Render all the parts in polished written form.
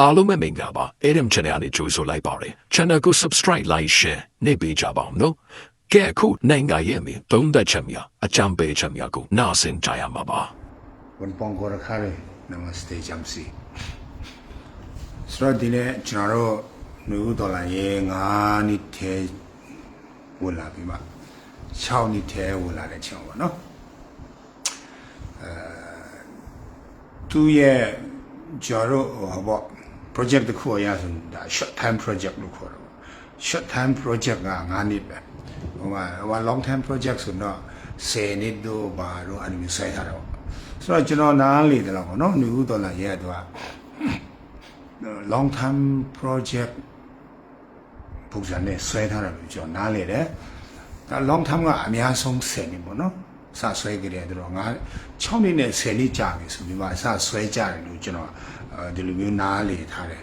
အားလုံးပဲမင်္ဂလာပါ Adam Channel နဲ့ကြိုဆိုလိုက်ပါတယ် Channel ကို Subscribe Like Share နေပေးကြပါဦးနော်ကဲအခုနိုင်ငံရဲ့မြေသုံးသက်ချက်များအကြံပေးချက်များကိုနားဆင်ကြရမှာပါ ဝန်ပောင်ကောရခါရနမစတေဂျမ်စီစရဒီလေကျွန်တော်တို့နူဒေါ်လာရေ9နှစ်ထဲဝင်လာပြီမှာ6နှစ်ထဲဝင်လာတဲ့ချက်ပါနော်သူရဲ့ကျွန်တော်တို့ဟောပေါ့ project တစ်ခုအရဆိုဒါ short time project လို့ခေါ်တယ် short time project က9နှစ်ပဲဟိုမှာ long time project ဆိုတော့10နှစ်တို့ဘာလို့အဲ့လိုဆိုင်ထားတော့ဆိုတော့ကျွန်တော်နားလေတယ်လို့ပေါ့နော်နူဒေါ်လာရဲ့တော့ long term project ပုံစံနဲ့ဆွဲထားတယ်လို့ကျွန်တော်နားလေတယ်ဒါ long term ကအများဆုံး10နှစ်ပေါ့နော်စဆွဲကြတယ်တို့ငါ6နှစ်နဲ့10နှစ်ကြာပြီဆိုပြီးမှစဆွဲကြတယ်လို့ကျွန်တော်ဒီလိုမျိုးနားလေထားတယ်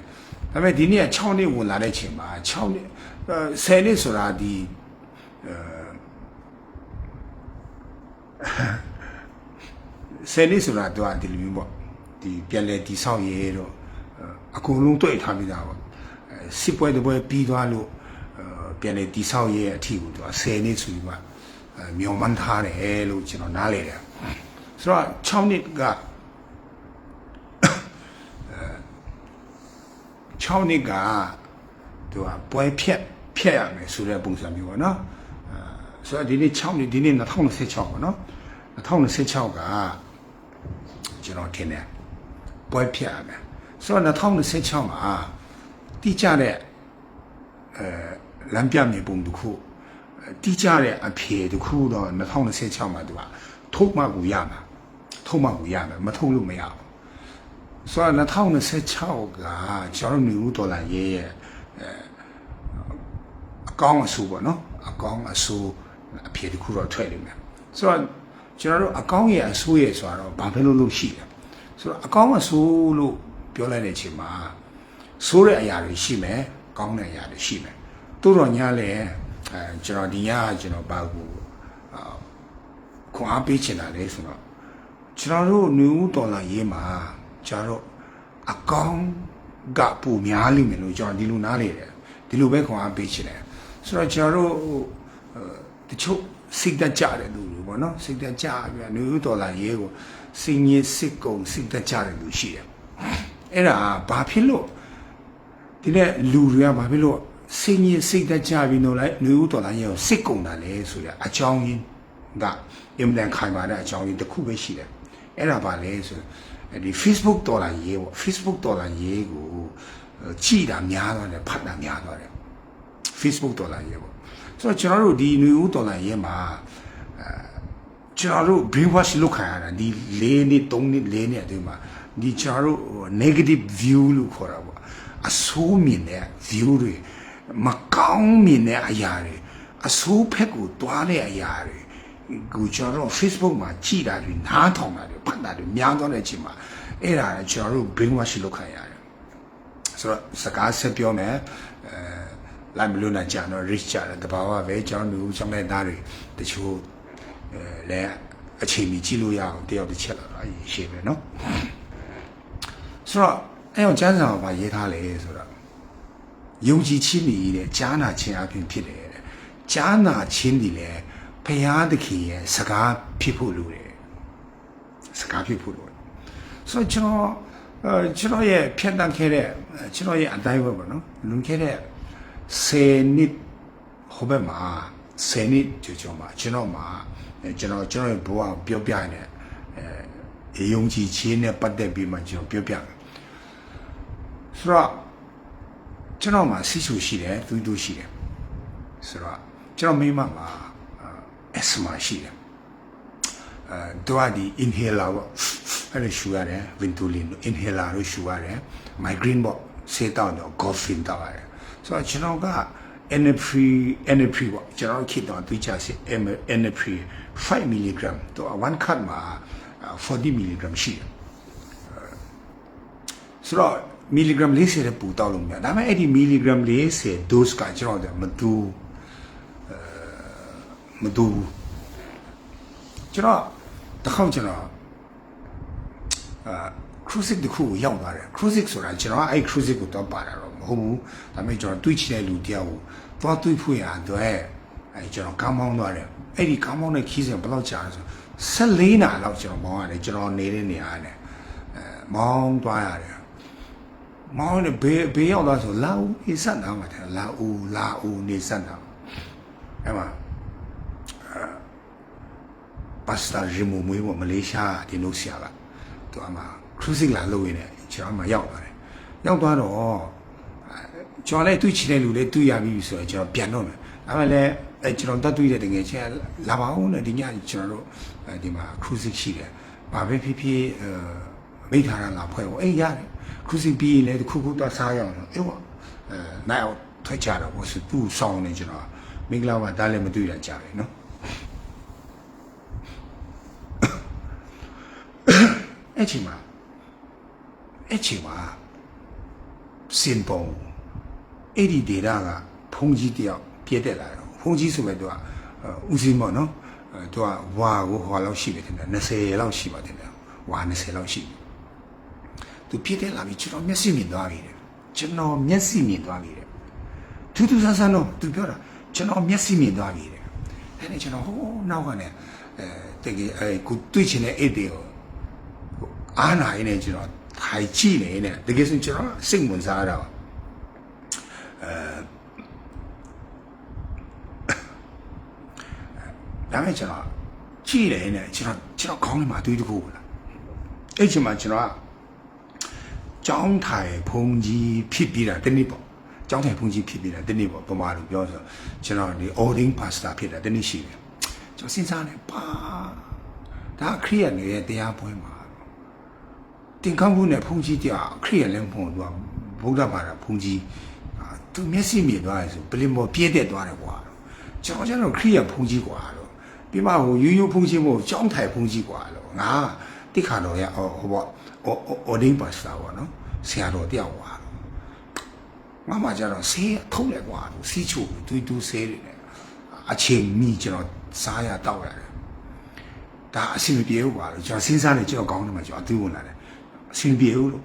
ဒါပေမဲ့ဒီနေ့က6နှစ်ဝင်လာတဲ့ချိန်မှာ6နှစ်10နှစ်ဆိုတာဒီ10နှစ်ဆိုတာတော့ဒီလိုမျိုးပေါ့ဒီပြန်လဲတီဆောက်ရဲတော့အကုန်လုံးတွေ့ထားပြီးသားပေါ့စစ်ပွဲတပွဲပြီးသွားလို့ပြန်လဲတီဆောက်ရဲအထီကိုသူက10နှစ်ဆိုပြီးမှမြောင်မှန်းထားတယ်လို့ကျွန်တော်နားလေတယ်ဆိုတော့6နှစ်က6နှစ်ကသူကပွဲဖြတ်ရမယ်ဆိုတဲ့ပုံစံမျိုးပေါ့နော်ဆိုတော့ဒီနေ့6နှစ်ဒီနေ့2026ပေါ့နော်2026ကကျွန်တော်ထင်တယ်ပွဲဖြတ်ရမယ်ဆိုတော့2026မှာတိကျတဲ့လမ်းပြမြေပုံတစ်ခုတိကျတဲ့အဖြေတစ်ခုတော့2026မှာသူကထုတ်မှကိုရမှာထုတ်မှကိုရမယ်မထုတ်လို့မရဘူးဆိုတော့2026ကကျွန်တော်တို့ဒေါ်လာရဲ့အကောင့်အဆိုးပေါ့နော်အကောင့်အဆိုးအဖြေတစ်ခုတော့ထွက်နေမယ်ဆိုတော့ကျွန်တော်တို့အကောင့်ရဲ့အဆိုးရဲ့ဆိုတော့ဘာဖြစ်လို့ရှိလဲဆိုတော့အကောင့်အဆိုးလို့ပြောလိုက်တဲ့အချိန်မှာဆိုးတဲ့အရာတွေရှိမယ်ကောင်းတဲ့အရာတွေရှိမယ်တိုးတော့ညာလဲကျွန်တော်ဒီညကျွန်တော်ဘာကိုခွန်အားပေးချင်တာလဲဆိုတော့ကျွန်တော်တို့နယူးဒေါ်လာရေးမှာကျွန်တော်အကောင့်ကပူများလိမ့်မယ်လို့ကျွန်တော်ဒီလိုနားလေတယ်ဒီလိုပဲခွန်အားပေးချင်တယ်ဆိုတော့ကျွန်တော်တို့တချို့စိတ်တက်ကြတဲ့လူတွေပေါ့နော်စိတ်တက်ကြပြနယူးဒေါ်လာရေးကိုစင်ကြီးစစ်ကုံစိတ်တက်ကြတဲ့လူရှိတယ်အဲ့ဒါဘာဖြစ်လို့ဒီတဲ့လူတွေကဘာဖြစ်လို့စင်ကြီးစိတ်တက်ကြပြီးတော့လိုက်နယူးဒေါ်လာရေးကိုစစ်ကုံတာလဲဆိုရအကြောင်းရင်းကအင်မတန်ခိုင်မာတဲ့အကြောင်းရင်းတစ်ခုပဲရှိတယ်အဲ့ဒါဘာလဲဆိုဒီ Facebook ဒေါ်လာရေးပေါ့ Facebook ဒေါ်လာရေးကိုကြည်တာများသွားတယ်ဖတ်တာများသွားတယ် Facebook ဒေါ်လာရေးပေါ့ဆိုတော့ကျွန်တော်တို့ဒီနယူးဒေါ်လာရေးမှာကျွန်တော်တို့ brainwash လုပ်ခံရတာဒီ4နှစ်3နှစ်4နှစ်အတွင်းမှာဒီကျွန်တော်တို့ negative view လို့ခေါ်တာပေါ့အဆိုးမြင်တဲ့ view တွေမကောင်းမြင်တဲ့အရာတွေအဆိုးဖက်ကိုတွားတဲ့အရာတွေကိုကျွန်တော်တို့ Facebook မှာကြည်တာတွေနားထောင်တာတွေဖတ်တာတွေများသွားတဲ့အချိန်မှာအဲ့ဒါလည်းကျွန်တော်တို့ brainwash လုပ်ခံရတယ်ဆိုတော့စကားဆက်ပြောမယ်လိုက်မလို့နိုင်ကြတော့ rich ကြတယ်တဘာဝပဲကျွန်တော်တို့ကျောင်းတဲ့သားတွေတချို့လည်းအချိန်ကြီးကြည့်လို့ရအောင်တယောက်တစ်ချက်လာတော့အရေးရှိပဲเนาะဆိုတော့အဲ့အောင်ကျမ်းစာမှာရေးထားလေဆိုတော့ယုံကြည်ခြင်းဤတဲ့ကြားနာခြင်းအပြင်ဖြစ်တယ်တဲ့ကြားနာခြင်းဒီလေဘုရားသခင်ရဲ့စကားဖြစ်ဖို့လိုတယ်စကားဖြစ်ဖို့လိုတယ်ဆိုတော့ကျွန်တော်ရဲ့ဖြတ်တန်းခဲ့တဲ့ကျွန်တော်ရဲ့အတိုင်းပဲပေါ့နော်လွန်ခဲ့တဲ့10နှစ်ဟိုဘက်မှာ10နှစ်ကျော်မှာကျွန်တော်ရဲ့ဘဝပြောပြနေယုံကြည်ခြင်းနဲ့ပတ်သက်ပြီးမှကျွန်တော်ပြောပြတယ်ဆိုတော့ကျွန်တော်မှာဆီဆူရှိတယ်သူရှိတယ်ဆိုတော့ကျွန်တော်မိမမှာasthma ရှိတယ်သူကဒီ inhaler ပေါ့အဲ့ဒါရှူရတယ် Ventolin inhaler လို့ရှူရတယ် migraine ပေါ့ဆေးတောက်တော့ Goffin တောက်ရတယ်ဆိုတော့ကျွန်တော်က Enepri ပေါ့ကျွန်တော်ခေတ်တော့သူချစီ Enepri 5 mg တော့1 cut မှာ40 mg ရှိတယ်ဆိုတော့ milligram 40တဲ့ပူတောက်လို့မရဒါပေမဲ့အဲ့ဒီ milligram 40 dose ကကျွန်တော်မတူကျွန်တော်တစ်ခေါက်ကျွန်တော် cruise တခုကိုရောက်သွားတယ် cruise ဆိုတာကျွန်တော်အဲ့ cruise ကိုတော့ပါတာတော့မဟုတ်ဘူးဒါပေမဲ့ကျွန်တော်တွေးချင်တဲ့လူတယောက်ကိုသွားတွေးဖို့ရအတွက်အဲ့ကျွန်တော်ကောင်းမောင်းသွားတယ်အဲ့ဒီကောင်းမောင်းတဲ့ခီးစဉ်ဘယ်လောက်ကြာလဲဆို14နာရီလောက်ကျွန်တော်မောင်းရတယ်ကျွန်တော်နေတဲ့နေရာနဲ့မောင်းသွားရတယ်မောင်းနေဘေးရောက်သွားဆိုလာဦးနေဆက်တာမှာတယ်လာဦးနေဆက်တာအဲ့မှာပါစတာဂျီမူမွေးမလေးရှားဒီလိုဆရာကသူအမှ cruising လာလုပ်ရင်းနဲ့ကျွန်တော်မှရောက်သွားတယ်ရောက်သွားတော့ကျွန်တော်လည်းတွေ့ချင်တဲ့လူလည်းတွေ့ရပြီဆိုတော့ကျွန်တော်ပြန်တော့မယ်ဒါမှလည်းကျွန်တော်တတ်တွေ့တဲ့တကယ်ချင်းလာပါဦးနဲ့ဒီညကျွန်တော်တို့ဒီမှာ cruising ရှိတယ်ဘာပဲဖြစ်ဖြစ်မိထားတာလာဖွဲ့ဖို့အေးရတယ် cruising ပြီးရင်လည်းတစ်ခုခုတော့စားရအောင်အေးပေါ့နိုင်အောင်ထွက်ကြတော့ဘောသူ့ဆောင်းနေကျွန်တော်မင်္ဂလာပါဒါလည်းမတွေ့တာကြာပြီနော်အဲ့ချိန်မှာစင်ပုံအဲ့ဒီဒေတာကဖုန်ကြီးတယောက်ပြည့်တက်လာတော့ဖုန်ကြီးဆိုမဲ့သူကဦးစင်းပေါ့နော်သူကဝါကိုဟောလောက်ရှိတယ်တဲ့20လောက်ရှိပါတယ်ဝါ20လောက်ရှိသူပြည့်တက်လာပြီကျွန်တော်မျက်စိမြင်သွားပြီတဲ့ကျွန်တော်မျက်စိမြင်သွားပြီတဲ့ထူးထူးဆန်းဆန်းတော့သူပြောတာကျွန်တော်မျက်စိမြင်သွားပြီတဲ့အဲ့ဒါကျွန်တော်ဟိုနောက်ကနေတကယ်ကိုတွေ့ချင်တဲ့အဲ့ဒီကိုအားနာရင်းနဲ့ကျွန်တော်ထိုင်ကြည့်နေနဲ့တကယ်ဆိုကျွန်တော်စိတ်ဝင်စားတာဒါမဲ့ကျွန်တော်ကြည့်နေနဲ့ကျွန်တော်ခေါင်းထဲမှာတွေးတခုလာအဲ့ချိန်မှာကျွန်တော်ကျောင်းထိုင်ဖုန်ကြီးဖြစ်ပြီးတာတနေ့ပေါ့ကျောင်းထိုင်ဖုန်ကြီးဖြစ်ပြီးတာတနေ့ပေါ့ပမာလို့ပြောဆိုကျွန်တော်ဒီ ordering pasta ဖြစ်တာတနေ့ရှိတယ်ကျွန်တော်စဉ်းစားနေပါဒါခရီးရနေတဲ့တရားပွဲမှာတင်ကောင်းမှုနဲ့ဖုန်ကြီးတရားခရီးရလည်းမဟုတ်သူကဗုဒ္ဓဘာသာဖုန်ကြီးသူမျက်စိမြင်သွားတယ်ဆိုပလင်ပေါ်ပြည့်တက်သွားတယ်ကွာကျွန်တော်ခရီးရဖုန်ကြီးကွာလို့ပြီးမှဟိုရိုးဖုန်ကြီးမို့ကျောင်းထိုင်ဖုန်ကြီးကွာလို့ငါတိခါတော်ရဟိုပေါ့ordering pasta ပေါ့နော်ဆရာတော်တယောက်ကွာမမကျတော့ဆေးထုတ်လိုက်ကွာစီးချိုတူဆေးတွေနဲ့အချိန်မီကျွန်တော်စားရတောက်ရတယ်ဒါအဆင်မပြေဘူးကွာလို့ကျွန်တော်စဉ်းစားနေကျွန်တော်ကောင်းတယ်မှာကျွန်တော်အသိဝင်လာတယ်အဆင်ပြေဘူးလို့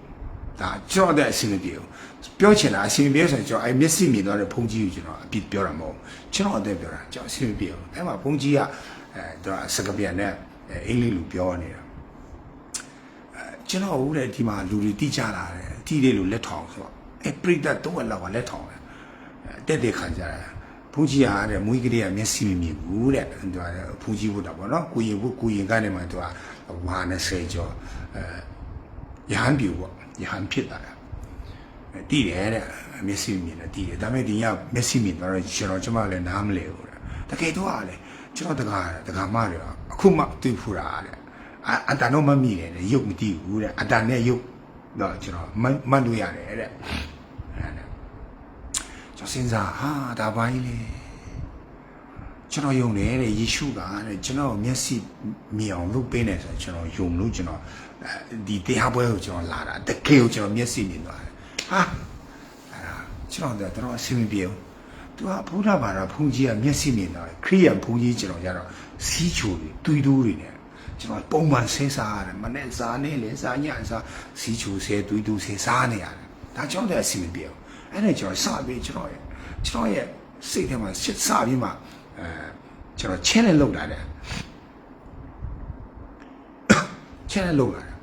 ဒါကျွန်တော်တဲ့အဆင်မပြေဘူးပြောချင်တာအဆင်ပြေဆိုရင်ကျွန်တော်မျက်စိမြင်သွားတဲ့ဖုန်ကြီးကိုကျွန်တော်အပြစ်ပြောတာမဟုတ်ကျွန်တော်အသက်ပြောတာကျွန်တော်အဆင်မပြေဘူးအဲ့မှာဖုန်ကြီးကသူကစကားပြန်နဲ့အင်္ဂလိပ်လိုပြောနေတာကျွန်တော်ဦးတဲ့ဒီမှာလူတွေတိကျလာတယ်တိတယ်လို့လက်ထောင်ဆိုတော့ပရိသတ်တော့လောက်ကလက်ထောင်တယ်တဲ့ခါကြတယ်ဘုန်းကြီးကတဲ့မွေးကလေးကမျက်စိမမြင်ဘူးတဲ့သူကဘုန်းကြီးဘုရားပေါ့နော်ကိုရင်ကနေမှသူကဝါ20ကျော်ရဟန်းပြူပေါ့ရဟန်းဖြစ်တာတိတယ်တဲ့မျက်စိမြင်တယ်တိတယ်ဒါပေမဲ့ဒီညမျက်စိမြင်တော့ကျွန်မလည်းနားမလဲဘူးတဲ့တကယ်တော့ကလေကျွန်တော်တကာမတွေအခုမှသိဖူတာတဲ့အတန်တော့မမိတယ်ရုပ်မသိဘူးတဲ့အတန်နဲ့ရုပ်တော့ကျွန်တော်မှတ်လို့ရတယ်တဲ့ကျွန်တော်စဉ်းစားဟာဒါပါကြီးလေကျွန်တော်ယုံတယ်တဲ့ယေရှုကတဲ့ကျွန်တော်မျက်စိမြင်အောင်လုပ်ပေးနေဆိုကျွန်တော်ယုံလို့ကျွန်တော်ဒီတရားပွဲကိုကျွန်တော်လာတာတကယ်ကိုကျွန်တော်မျက်စိမြင်သွားတယ်ဟာကျွန်တော်အဆင်မပြေဘူးသူကဘုရားဘာသာဘုန်းကြီးကမျက်စိမြင်သွားတယ်ခရိယန်ဘုန်းကြီးကျွန်တော်ကြတော့စီးချိုတွေတွေးတိုးတွေနဲ့ကျွန်တော်ပုံမှန်ဆဲစားရတယ်မနဲ့စားနေလေစားညစားစီးချိုဆဲတွေးတိုးဆဲစားနေရတယ်ဒါကြောင့်တဲ့အဆင်မပြေဘူးအဲ့ဒါကျွန်တော်စပြီးကျွန်တော်ရဲ့စိတ်ထဲမှာစစ်စပြီးမှကျွန်တော်ချင်းနဲ့လောက်လာတယ်ချင်းနဲ့လောက်လာတယ်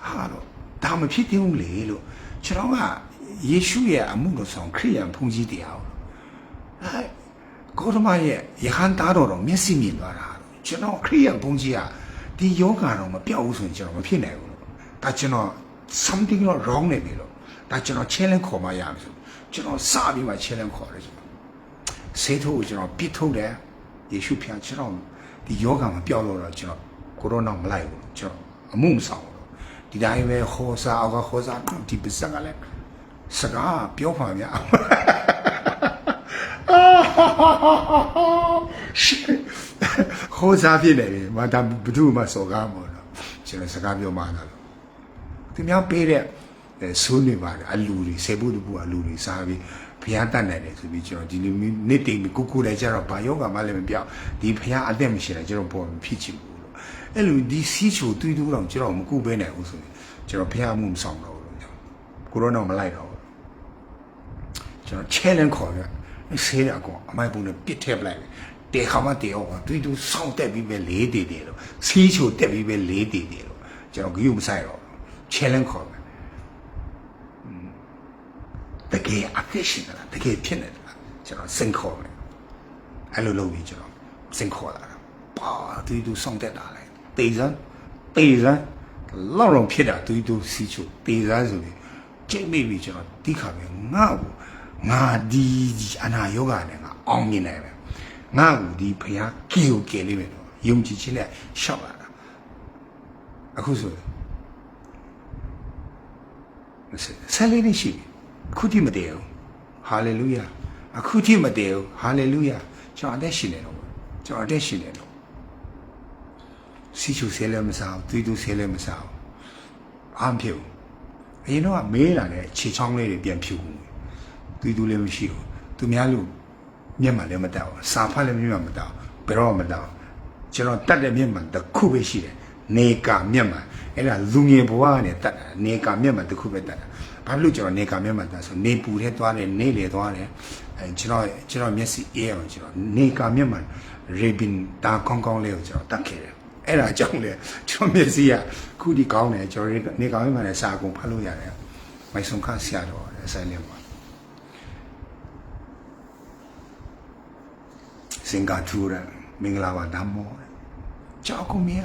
ဟာတော့ဒါမဖြစ်သေးဘူးလေလို့ကျွန်တော်ကယေရှုရဲ့အမှုတော်ဆောင်ခရိယန်ဘုန်းကြီးတရားကိုဂေါတမရဲ့ယဟန်သားတော်မျက်စိမြင်သွားတာကျွန်တော်ခရိယန်ဘုန်းကြီးကဒီယောဂါတော့မပြောက်ဘူးဆိုရင်ကျွန်တော်မဖြစ်နိုင်ဘူးဒါကျွန်တော် something wrong နေပြီလို့ဒါကျွန်တော် challenge ခေါ်မှရမယ်ဆိုကျွန်တော်စပြီးမှ challenge ခေါ်တယ်ကျွန်တော်ဆေးထိုးကိုကျွန်တော်ပြစ်ထုတ်တယ်ယေရှုဖျားကျွန်တော်ဒီယောဂါမပြောက်တော့ကျွန်တော်ကိုရိုနာမလိုက်ဘူးကျွန်တော်အမှုမဆောင်ဘူးဒီတိုင်းပဲခေါ်စားအောက်ကခေါ်စားဒီပစကလည်းစကားပြောပါများခေါ်စားပြနေပြီမဒါဘသူမှစော်ကားမို့တော့ကျွန်တော်စကားပြောမှလာလို့သူများပေးတဲ့ဆိုးနေပါတယ်အလူတွေဆေဘူးတူအလူတွေစားပြီးဘုရားတတ်နိုင်တယ်ဆိုပြီးကျွန်တော်ဒီလိုနေ့တိမ်ကိုလည်းကျတော့ဘာယောဂမှလည်းမပြောက်ဒီဘုရားအသက်မရှိတယ်ကျွန်တော်ပေါ်ဖြစ်ချင်ဘူးလို့အဲ့လိုဒီစီးချိုတွေးတူးတော့ကျွန်တော်မကူပေးနိုင်ဘူးဆိုရင် ကျွန်တော်ဖះမှုမဆောင်တော့ဘူးကိုရောတော့မလိုက်တော့ဘူးကျွန်တော် challenge ခေါ်ရဆေးရကောင်အမိုက်ပုံနဲ့ပစ်ထည့်ပလိုက်တေခါမှတေအောင်တူတူစောင့်တက်ပြီးပဲလေးတေတယ်လို့စီးချိုတက်ပြီးပဲလေးတေတယ်လို့ကျွန်တော်ဂရုမစိုက်တော့ challenge ခေါ်တယ်တကယ်အဖြစ်ရှိတာတကယ်ဖြစ်နေတာကျွန်တော်စင်ခေါ်တယ်အဲ့လိုလုပ်ပြီးကျွန်တော်စင်ခေါ်လာတာပါတူတူစောင့်တက်တာလေတေစမ်းလောက်တော့ဖြစ်တာတူတူစီးချိုတေစမ်းဆိုပြီးကျိတ်မိပြီးကျွန်တော်တိခါပဲငါဒီအနာယောဂနဲ့ငါအောင်မြင်နိုင်ပဲငါ့ကိုဒီဖျားကီကိုကယ်လိမ့်မယ်တော့ယုံကြည်ခြင်းနဲ့ရှောက်လာတာအခုဆိုဆက်လေးရှိအခုထိမတည်ဘူးဟာလေလုယာအခုထိမတည်ဘူးဟာလေလုယာကျွန်တော်အသက်ရှင်နေတော့စီချူဆဲလည်းမစားဘူးသွေးဆဲလည်းမစားဘူးအားမဖြစ်ဘူးအရင်တော့မေးလာတဲ့ခြေချောင်းလေးတွေပြန်ဖြူဘူးသွေးလည်းမရှိဘူးသူများလို့မျက်မှန်လည်းမတောက်စာဖတ်လည်းမျက်မှန်မတောက်ဘယ်တော့မှမတောက်ကျွန်တော်တတ်တဲ့မျက်မှန်တစ်ခုပဲရှိတယ်နေကာမျက်မှန်အဲ့ဒါလူငယ်ဘဝနဲ့တတ်တာနေကာမျက်မှန်တစ်ခုပဲတတ်တာဘာလို့ကျွန်တော်နေကာမျက်မှန်တတ်ဆိုနေပူထဲသွားတယ်နေလေသွားတယ်အဲကျွန်တော်မျက်စိအေးအောင်ကျွန်တော်နေကာမျက်မှန်ရေဘင်တာကောင်းလေးကိုကျွန်တော်တတ်ခဲ့တယ်အဲ့ဒါကြောင့်လေကျွန်တော်မျက်စိကခုဒီကောင်းတယ်ကျွန်တော်နေကာမျက်မှန်နဲ့စာကုန်ဖတ်လို့ရတယ်မိုက်ဆုံးခါဆရာတော်အဆိုင်လေးပါစင်ကာထူရမင်္ဂလာပါဓမ္မောကြောက်ကုန်မြဲ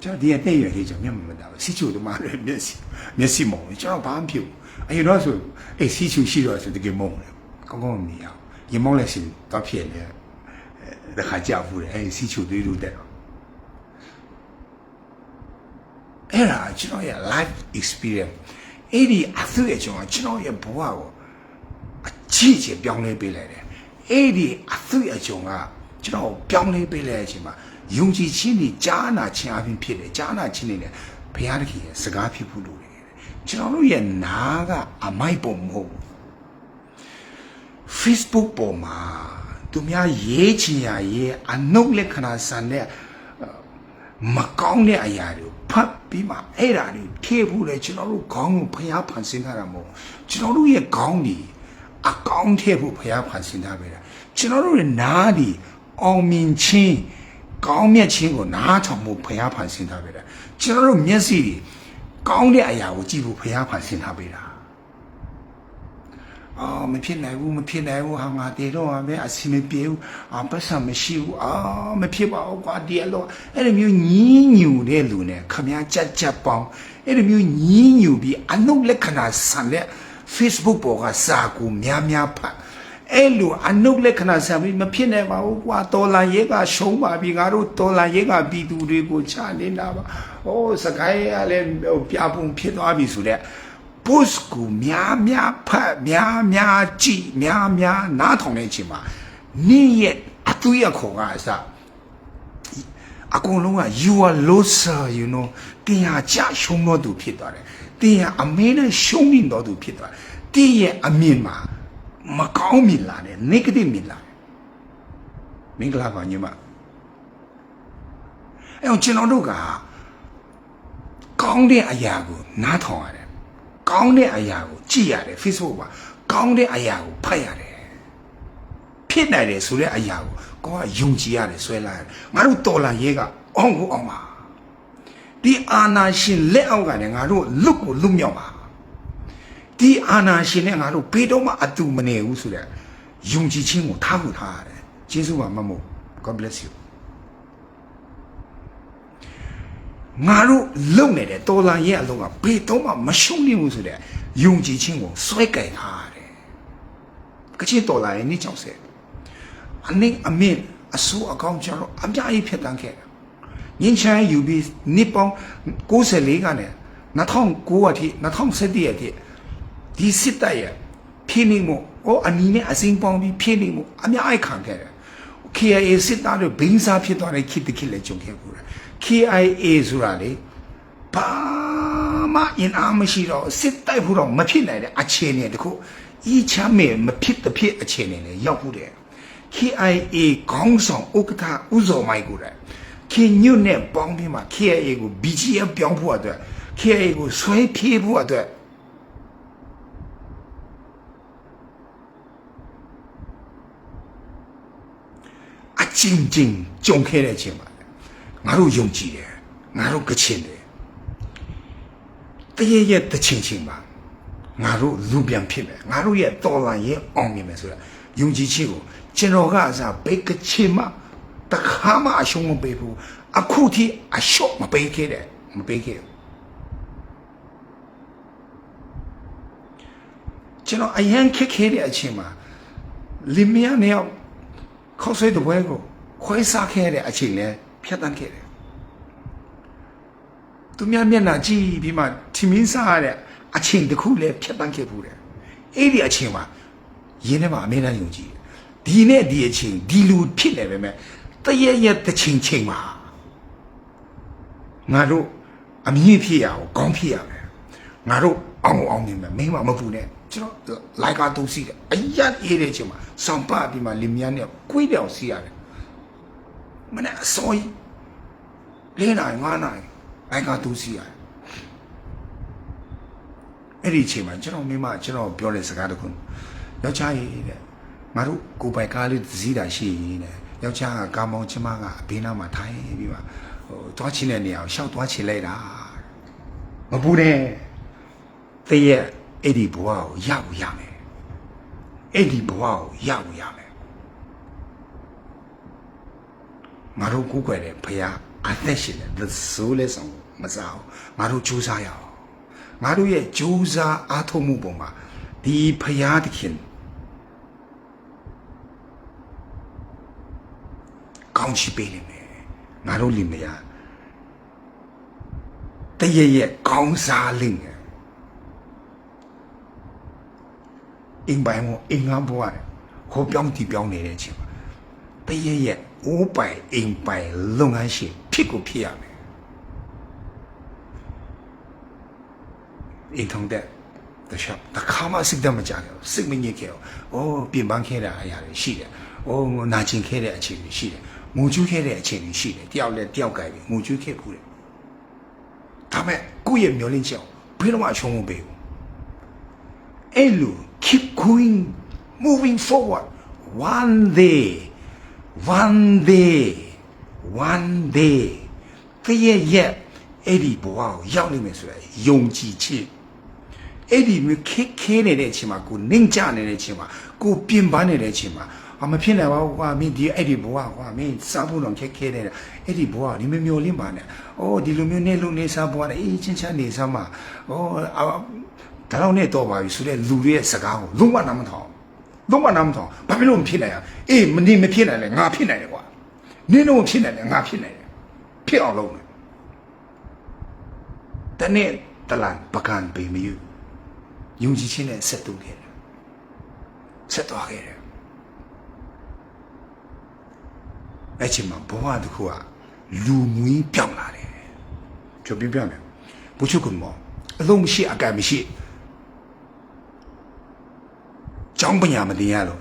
ကျွန်တော်ဒီအတဲ့ရွယ်လေးကျွန်တော်မျက်မှန်မတာဘူးစီချူတမရဲ့မျက်စိမုံကျွန်တော်ဘာမှမဖြစ်ဘူးအရင်တော့ဆိုအေးစီချူရှိတော့ဆိုတကယ်မုံတယ်ကောင်းမမြင်အောင်ရင်မောင်းလက်စီတော့ဖြစ်လေတခါကြောက်ဘူးလေအေးစီချူတွေးလို့တဲ့အဲ့ဒါကျွန်တော်ရဲ့ life experience အဲ့ဒီအသွေးကျွန်တော်ရဲ့ဘဝကိုအကြည့်ချပြောင်းလဲပေးလိုက်တယ်အဲ့ဒီအသွေးအကြုံကကျွန်တော်ပြောင်းလဲပေးလိုက်တဲ့အချိန်မှာယုံကြည်ခြင်းနဲ့ကြားနာခြင်းအပြင်ဖြစ်တယ်ကြားနာခြင်းနဲ့ဘုရားသခင်ရဲ့စကားဖြစ်ဖို့လိုတယ်ကျွန်တော်တို့ရဲ့နားကအမိုက်ပုံမဟုတ် Facebook ပေါ်မှာသူများရေးချင်ရရေးအနုတ်လက္ခဏာဆန်တဲ့မကောင်းတဲ့အရာတွေဖတ်ပြီးမှအဲ့ဒါတွေထည့်ဖို့လေကျွန်တော်တို့ခေါင်းကိုဘုရားဖန်ဆင်းထားတာမဟုတ်ကျွန်တော်တို့ရဲ့ခေါင်းဒီအကောင်းထည့်ဖို့ဘုရားဖန်ဆင်းထားပေးတာကျွန်တော်တို့ရဲ့နားဒီအောင်မြင်ခြင်းကောင်းမြတ်ခြင်းကိုနားထောင်ဖို့ဘုရားဖန်ဆင်းထားပေးတာကျွန်တော်တို့မျက်စိတွေကောင်းတဲ့အရာကိုကြည့်ဖို့ဘုရားဖန်ဆင်းထားပေးတာမဖြစ်နိုင်ဘူးဟာငါတည်တော့ပဲအစီမပြေဘူးပတ်စံမရှိဘူးမဖြစ်ပါဘူးကွာဒီအလောအဲ့လိုမျိုးညင်းညူတဲ့လူနဲ့ခမည်းကြက်ပေါင်းအဲ့လိုမျိုးညင်းညူပြီးအနုလက္ခဏာဆန်တဲ့ Facebook ပေါ်ကစာကူများဖတ်အဲ့လိုအနုလက္ခဏာဆန်ပြီးမဖြစ်နိုင်ပါဘူးကွာတော်လာရဲကရှုံးပါပြီငါတို့တော်လာရဲကပြည်သူတွေကိုချနေတာပါစကိုင်းကလည်းပြပုံဖြစ်သွားပြီဆိုတဲ့post ကိုများဖတ်များကြည့်များနားထောင်တဲ့အချိန်မှာနင့်ရဲ့အသွေးအခေါ်ကအစအကုန်လုံးက you are loser you know တင်ဟာကြရှုံးတော့သူဖြစ်သွားတယ်တင်ဟာအမင်းနဲ့ရှုံးနေတော့သူဖြစ်သွားတယ်တင်ရဲ့အမြင်မှာမကောင်းမြင်လာတယ် negative မြင်လာတယ်မင်္ဂလာပါညီမအဲ့တော့ကျွန်တော်တို့ကကောင်းတဲ့အရာကိုနားထောင်ရတယ်ကောင်းတဲ့အရာကိုကြည့်ရတယ် Facebook မှာကောင်းတဲ့အရာကိုဖတ်ရတယ်ဖြစ်နိုင်တယ်ဆိုတဲ့အရာကိုကိုကယုံကြည်ရတယ်ဆွဲလာရတယ်ငါတို့တော်လာရဲကအောင်ကိုအောင်ပါဒီအာနာရှင်လက်အောက်ကလည်းငါတို့လွတ်ကိုလွတ်မြောက်ပါဒီအာနာရှင်နဲ့ငါတို့ဘေးတော့မှအတူမနေဘူးဆိုတဲ့ယုံကြည်ခြင်းကိုထားဖို့ထားရတယ်ယေရှုပါမမို့ God bless you ငါတို့လုံနေတဲ့တော်လာရဲ့အလုံးကဘေးတော့မှမရှုံးနေဘူးဆိုတဲ့ယုံကြည်ခြင်းကိုစွဲကင်ထားရတယ်ကချင်တော်လာရဲ့နေ့ကြောင့်ဆက်အနည်းအမင်းအဆိုးအကောင်းကျွန်တော်အများကြီးဖြစ်တန်းခဲ့ငင်းချမ်းယူပြီးနှစ်ပေါင်း94ကနေ2009အထိ2017အထိဒီစစ်တပ်ရဲ့ဖိနှိပ်မှုအနီးနဲ့အစိမ်းပေါင်းပြီးဖိနှိပ်မှုအများကြီးခံခဲ့တယ် KIA စစ်သားတွေဘင်းစားဖြစ်သွားတဲ့ခေတ်တစ်ခေတ်လည်းကြုံခဲ့ဘူးKIA ဆိုတာလေဘာမှအင်အားမရှိတော့စစ်တိုက်ဖို့တော့မဖြစ်နိုင်တဲ့အခြေအနေတခုဤချမ်းမဲ့မဖြစ်တဲ့ဖြစ်အခြေအနေနဲ့ရောက်ဖို့တဲ့ KIA ခေါင်းဆောင်ဥက္ကဋ္ဌဦးဇော်မိုက်ကိုတဲ့ခင်ညွတ်နဲ့ပေါင်းပြီးမှ KIA ကို BGF ပြောင်းဖို့အတွက် KIA ကိုဆွဲပြေးဖို့အတွက်အချင်းချင်းကြုံခဲ့တဲ့အချိန်မှာငါတို့ယုံကြည်တယ်ငါတို့ကချင်တယ်တရရဲ့တချင်းချင်းပါငါတို့လူပြန်ဖြစ်မယ်ငါတို့ရဲ့တော်လှန်ရေးအောင်မြင်မယ်ဆိုတာယုံကြည်ခြင်းကိုကျွန်တော်ကအစားဘယ်ကချင်မှတခါမှအရှုံးမပေးဘူးအခုထိအရှုံးမပေးခဲ့တယ်မပေးခဲ့ကျွန်တော်အရင်ခက်ခဲတဲ့အချိန်မှာလီမီယာနဲ့ခေါ်ဆွဲတဲ့ဘွဲကိုခွဲစားခဲ့တဲ့အချိန်လဲဖြတ်တန်းခဲ့တယ်သူများမျက်နှာကြည့်ပြီးမှထင်မင်းစားရတဲ့အချိန်တစ်ခုလဲဖြတ်တန်းခဲ့ဘူးတယ်အဲ့ဒီအချိန်မှာရင်းထဲမှာအမေနဲ့ယုံကြည်ဒီနဲ့ဒီအချိန်ဒီလူဖြစ်နေပဲမဲ့တရရဲ့တစ်ချိန်ချိန်မှာငါတို့အမြင့်ဖြစ်ရအောင်ကောင်းဖြစ်ရမယ်ငါတို့အောင်နေမယ်မင်းမမပူနဲ့ကျွန်တော်လိုက်ကားတူးစီးတယ်အရက်အေးတဲ့ချိန်မှာစောင်းပါပြီးမှလင်မယားနဲ့ကွေးတောင်စီးရတယ်မနဲ့အစောကြီး၄နိုင်၅နိုင်လိုက်ကားတူးစီးရတယ်အဲ့ဒီချိန်မှာကျွန်တော်မိမကျွန်တော်ပြောတဲ့စကားတခုယောက်ျားကြီးတဲ့ငါတို့ကိုယ်ပိုင်ကားလေးစီးတာရှိရင်တဲ့ယောက်ျားကကားမောင်းချမကအဘေးနားမှာထိုင်ပြီးမှတွားချင်တဲ့နေရာကိုရှောက်တွားချင်လိုက်တာမပူနဲ့တည့်ရဲ့အဲ့ဒီဘဝကိုရဖို့ရမယ်အဲ့ဒီဘဝကိုရဖို့ရမယ်ငါတို့ကိုယ်ွယ်တဲ့ဖခင်အသက်ရှင်တဲ့ဆိုးလဲဆောင်မစားဘူးငါတို့ကြိုးစားရအောင်ငါတို့ရဲ့ကြိုးစားအားထုတ်မှုပုံမှာဒီဖခင်သခင်ကောင်းချီးပေးလိမ့်မယ်ငါတို့လင်မယားတရရဲ့ကောင်းစားလိမ့်မယ်အင်းပိုင်မို့အင်းငါဘွားဟိုပြောင်းတီပြောင်းနေတဲ့အချိန်မှာတရရဲ့အိုးပိုင်အင်းပိုင်လုပ်ငန်းရှင်ဖြစ်ကိုဖြစ်ရမယ်အင်းထုံတဲ့တခြားတခါမှစိတ်တမကြခဲ့ဘူးစိတ်မညစ်ခဲ့ဘူးအိုးပြင်ပန်းခဲ့တာအရာတွေရှိတယ်အိုးနာကျင်ခဲ့တဲ့အခြေအနေရှိတယ်ငိုကြွေးခဲ့တဲ့အခြေအနေရှိတယ်တယောက်နဲ့တယောက်ကြိုက်ပြီးငိုကြွေးခဲ့ဘူးတယ်ဒါမဲ့ကိုယ့်ရဲ့မျောလင်းချက်ဘယ်တော့မှအရှုံးမပေးဘူးအဲ့လို keep going moving forward one dayတရရဲ့အဲ့ဒီဘဝကိုရောက်နိုင်မယ်ဆိုရယ်ယုံကြည်ခြင်းအဲ့ဒီမျိုးခက်ခဲနေတဲ့အချိန်မှာကိုနှိမ့်ချနေတဲ့အချိန်မှာကိုပြင်ပန်းနေတဲ့အချိန်မှာမဖြစ်နိုင်ပါဘူးကွာမင်းဒီအဲ့ဒီဘဝကွာမင်းစားဖို့တော့ခက်ခဲနေတာအဲ့ဒီဘဝဒီမျိုးမျိုးလင်းပါနဲ့အိုးဒီလိုမျိုးနဲ့လုံနေစားဘဝနဲ့အေးချင်းချမ်းနေစားမှာအိုးဒါတော့နဲ့တော့ပါပြီဆိုတဲ့လူတွေရဲ့စကားကိုလုံးဝနားမထောင်ဘာဖြစ်လို့မဖြစ်နိုင်อ่ะအေးမနေမဖြစ်နိုင်လဲငါဖြစ်နိုင်တယ်ကွာနင်းတော့ဖြစ်နိုင်တယ်ငါဖြစ်နိုင်တယ်ဖြစ်အောင်လုပ်မယ်တနေ့တလန်ပကံပေမယူယုံကြည်ခြင်းနဲ့ဆက်တူခဲ့တယ်ဆက်သွားခဲ့တယ်အဲ့ချိန်မှာဘဝတစ်ခုကလူမွေးပြောင်းလာတယ်ကြပြပြမယ်ဘုချုပ်ကမောအလုံးမရှိအကန့်မရှိကျောင်းပညာမတင်ရတော့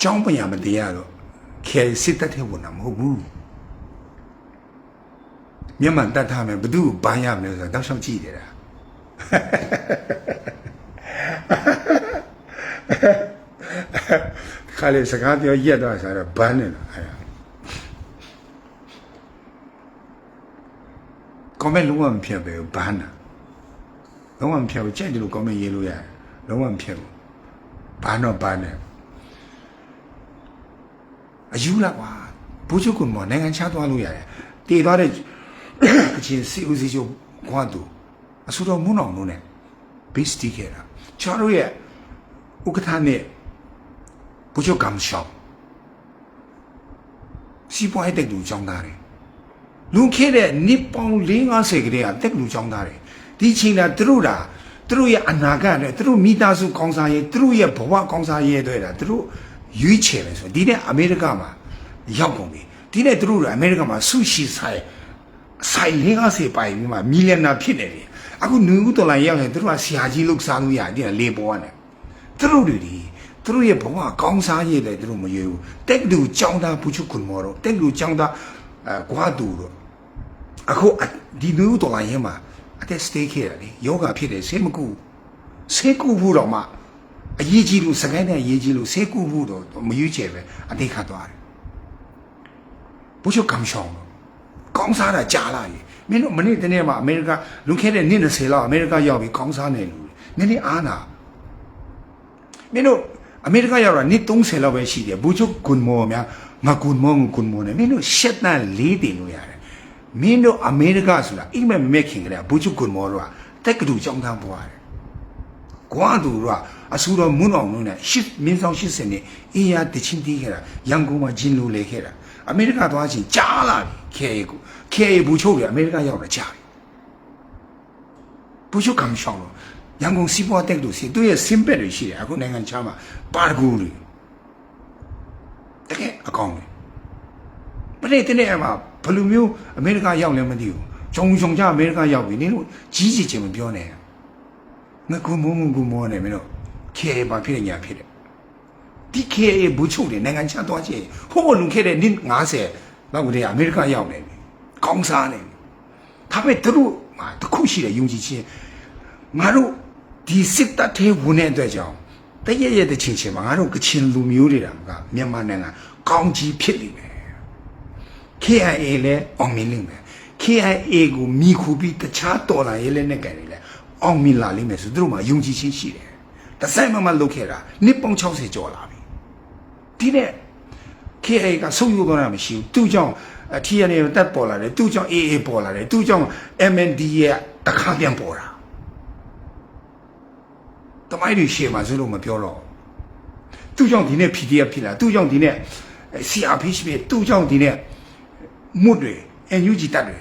ကျောင်းပညာမတင်ရတော့ခေစစ်တပ်ထဲဝင်တာမဟုတ်ဘူးမြန်မာတတ်ထားမယ်ဘသူ့ဘာရမလဲဆိုတော့တောက်လျှောက်ကြည့်နေတာခါလေစကားပြောရက်တော့ဆိုတော့ဘန်းနေတာအဲ့ကွန်မန့်လုံးဝမဖြစ်ပဲဘန်းတာလုံးဝမဖြစ်ဘူးကြိုက်တယ်လို့ကွန်မန့်ရေးလို့ရတယ်လုံးဝမဖြစ်ဘူးဘာတော့ဘန်းတယ်အယူလာကွာဘိုးချုပ်ကမောနိုင်ငံခြားသွားလို့ရတယ်တည်သွားတဲ့အချင်းစီဦးစီချုပ်ခွာသူအစိုးရမုန်းအောင်လို့ ਨੇ ဘေးစတီခဲ့တာချားတို့ရဲ့ဥက္ကဋ္ဌနဲ့ဘိုးချုပ်ကမ်ရှောင်းစီပွားရေးတက်သူကျောင်းသားတွေလူခဲ့တဲ့နှစ်ပေါင်း50ကလေးကတက်လူကျောင်းသားတွေဒီချိန်ကသူတို့ရဲ့အနာဂတ်နဲ့သူတို့မိသားစုကောင်းစားရေးသူတို့ရဲ့ဘဝကောင်းစားရေးအတွက်သူတို့ရွေးချယ်မယ်ဆိုဒီတဲ့အမေရိကမှာရောက်ကုန်ပြီဒီ ဒီနေ့သူတို့အမေရိကန်မှာဆူရှီဆိုင်50ပိုင်ပြီးမှမီလီယံနာဖြစ်နေတယ်အခုနယူးဒေါ်လာရောက်ရင်သူတို့ကဆရာကြီးလုစားလို့ရတယ်လေပေါ်ကနေသူတို့ရဲ့ဘဝကောင်းစားရည်လည်းသူတို့မရွေးဘူးတက်တူကြောင်းသားဘူးချုပ်ခွန်မော်တော့တက်တူကြောင်းသားကွာတူတော့အခုဒီနယူးဒေါ်လာရဲ့မှာအသက်စတေးခဲ့တယ်ယောဂဖြစ်တယ်ဆေးမကူဘူးတော့မှအရေးကြီးလို့စကိုင်းနဲ့အရေးကြီးလို့ဆေးကူဘူးတော့မရွေးချယ်ပဲအတိတ်ခတ်သွားတယ်ဘူးချုပ်ကံရှောင်းကောင်းစားတာကြားလာပြီမင်းတို့မနေ့တနေ့မှာအမေရိကလွန်ခဲ့တဲ့နှစ်20လောက်အမေရိကရောက်ပြီးကောင်းစားနေလူနည်းနည်းအားနာမင်းတို့အမေရိကရောက်တာနှစ်30လောက်ပဲရှိတယ်ဘူးချုပ်ကွန်မောများငါကွန်မောနဲ့မင်းတို့ရှက်တန်4တင်လို့ရတယ်မင်းတို့အမေရိကဆိုတာအိမ်မက်ခင်ကလေးဘူးချုပ်ကွန်မောတို့ကတက်ကတူကြောင်းသားပွားတယ်ကွာသူတို့ကအဆူတော်မွန်းအောင်လို့နဲ့မင်းဆောင်80နှစ်အေးရတချင်းတီးခဲ့တာရန်ကုန်မှာဂျင်းလိုလေခဲ့တာအမေရိကသွားချင်းကြားလာပြီခေဘူးချုပ်တယ်အမေရိကရောက်တာကြားဘူးချုပ်ကံရှောင်းလို့ရန်ကုန်စီးပွားတက်လို့စီသူရဲ့စင်ပက်တွေရှိတယ်အခုနိုင်ငံခြားမှာပါရဂူတွေတကယ်အကောင်းတယ်ပရိသတ်နဲ့မှာဘယ်လိုမျိုးအမေရိကရောက်လဲမသိဘူးဂျုံကြအမေရိကရောက်ပြီနင်တို့ကြီးကြီးချင်းမပြောနဲ့ငါကူမောနဲ့မင်းတို့ခေပါဖြစ်ညာဖြစ်တယ်ဒီခေဘူးချုပ်တယ်နိုင်ငံခြားသွားချင်းဟိုလုံခဲ့တဲ့နှစ်50လောက်တည်းအမေရိကရောက်နေပြီကောင်းစားနေပြီဒါပေမဲ့သူတို့မှာတခုရှိတယ်ယုံကြည်ခြင်းငါတို့ဒီစစ်တပ်ထဲဝင်တဲ့အတွက်ကြောင့်တရတဲ့ချင်းမှာငါတို့ကချင်လူမျိုးတွေကမြန်မာနိုင်ငံကောင်းကြီးဖြစ်နေတယ် KIA လည်းအောင်မြင်လိမ့်မယ် KIA ကိုမိခုပြီးတခြားတော်လာရေးလည်းနဲ့ကြတယ်လေအောင်မြင်လာလိမ့်မယ်ဆိုသူတို့မှာယုံကြည်ခြင်းရှိတယ်တစိုက်မလုပ်ခဲ့တာနှစ်ပေါင်း60ကျော်လာပြီဒီနဲ့ KIA ကဆုံးယူသွားတာမရှိဘူးသူ့ကြောင့်TNA တက်ပေါ်လာတယ်သူ့ကြောင့် AA ပေါ်လာတယ်သူ့ကြောင့် MND ရဲ့တခါပြန်ပေါ်တာတမိုင်းတွေရှေ့မှာဆိုလို့မပြောတော့သူ့ကြောင့်ဒီနေ့ PDF ဖြစ်လာသူ့ကြောင့်ဒီနေ့ CRPH ဖြစ်သူ့ကြောင့်ဒီနေ့မွတ်တွေ NUG တက်တွေ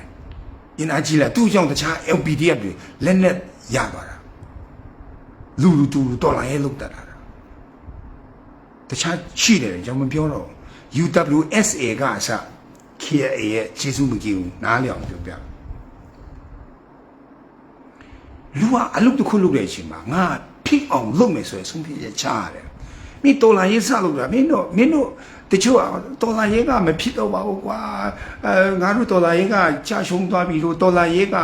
အင်အားကြီးလာသူ့ကြောင့်တခြား LPDF တွေလက်နဲ့ရသွားတာလူတော်လာရဲ့လောက်တက်တာတခြားရှိတယ်ကျွန်တော်မပြောတော့ UWSA ကအစ KIA ရဲ့ကျေးဇူးမကြည့်ဘူးနားလျောင်ပြောပြလူကအလုပ်တစ်ခုလုပ်တဲ့အချိန်မှာငါဖိအောင်လုပ်မယ်ဆိုရင်ဆုံးဖြတ်ချက်ချရတယ်မင်းတော်လာရေးစလုပ်တာမင်းတို့တချို့တော်လာရေးကမဖြစ်တော့ပါဘူးကွာငါတို့တော်လာရေးကကြာရှုံးသွားပြီလို့တော်လာရေးက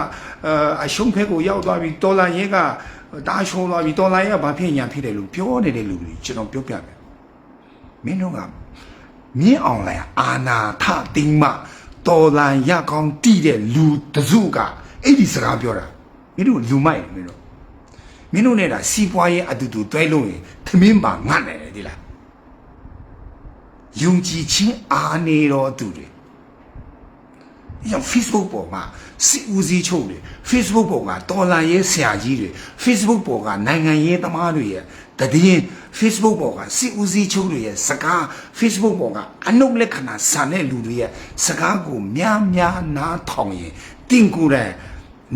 အရှုံးဖက်ကိုရောက်သွားပြီတော်လာရေးကတားရှုံးသွားပြီတော်လာရေးကဘာဖြစ်ညာဖြစ်တယ်လို့ပြောနေတဲ့လူတွေကျွန်တော်ပြောပြမယ်မင်းတို့ကမြင်းအောင်လိုက်အာနာထတင်းမတော်လန်ရကောင်းတိတဲ့လူတစုကအဲ့ဒီစကားပြောတာမင်းတို့လူမိုက်မင်းတို့နဲ့ဒါစီးပွားရေးအတူတူတွဲလို့ရင်သမင်းပါငတ်နေတယ်ဒီလားယုံကြည်ခြင်းအားနေတော့သူတွေရော Facebook ပေါ်မှာစီဦးစီးချုပ်တွေ Facebook ပေါ်ကတော်လန်ရေးဆရာကြီးတွေ Facebook ပေါ်ကနိုင်ငံရေးသမားတွေရဲ့တည်င်း Facebook ပေါ်ကစီဦးစီးချုပ်တွေရဲ့စကား Facebook ပေါ်ကအနုလက္ခဏာဆန်တဲ့လူတွေရဲ့စကားကိုများနားထောင်ရင်တင်ကိုယ်တဲ့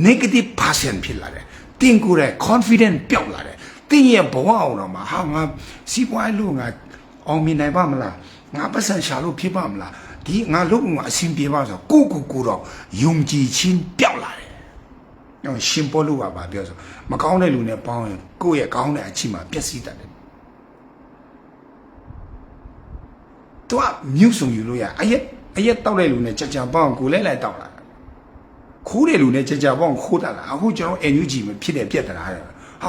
negative person ဖြစ်လာတယ်တင်ကိုယ်တဲ့ confident ပျောက်လာတယ်တင်ရဲ့ဘဝအောင်တော့မှာဟာငါစီးပွားလို့ငါအောင်မြင်နိုင်ပါမလားငါပတ်စံရှာလို့ဖြစ်ပါမလားဒီငါလုပ်ငါအဆင်ပြေပါဆိုကိုတော့ယုံကြည်ခြင်းပျောက်လာတယ်။ညရှင်ပေါ်လို့ပါပြောဆိုမကောင်းတဲ့လူနဲ့ပေါင်းရင်ကိုယ့်ရဲ့ကောင်းတဲ့အချီမှာပျက်စီးတတ်တယ်။သူကမြုပ်ဆုံယူလို့ရအရက်တောက်တဲ့လူနဲ့ကြာပေါင်းကိုလဲလိုက်တောက်လာ။ခိုးတဲ့လူနဲ့ကြာပေါင်းခိုးတတ်လာ။အခုကျွန်တော် NUG မှာဖြစ်တဲ့ပြက်တလား။ဟာ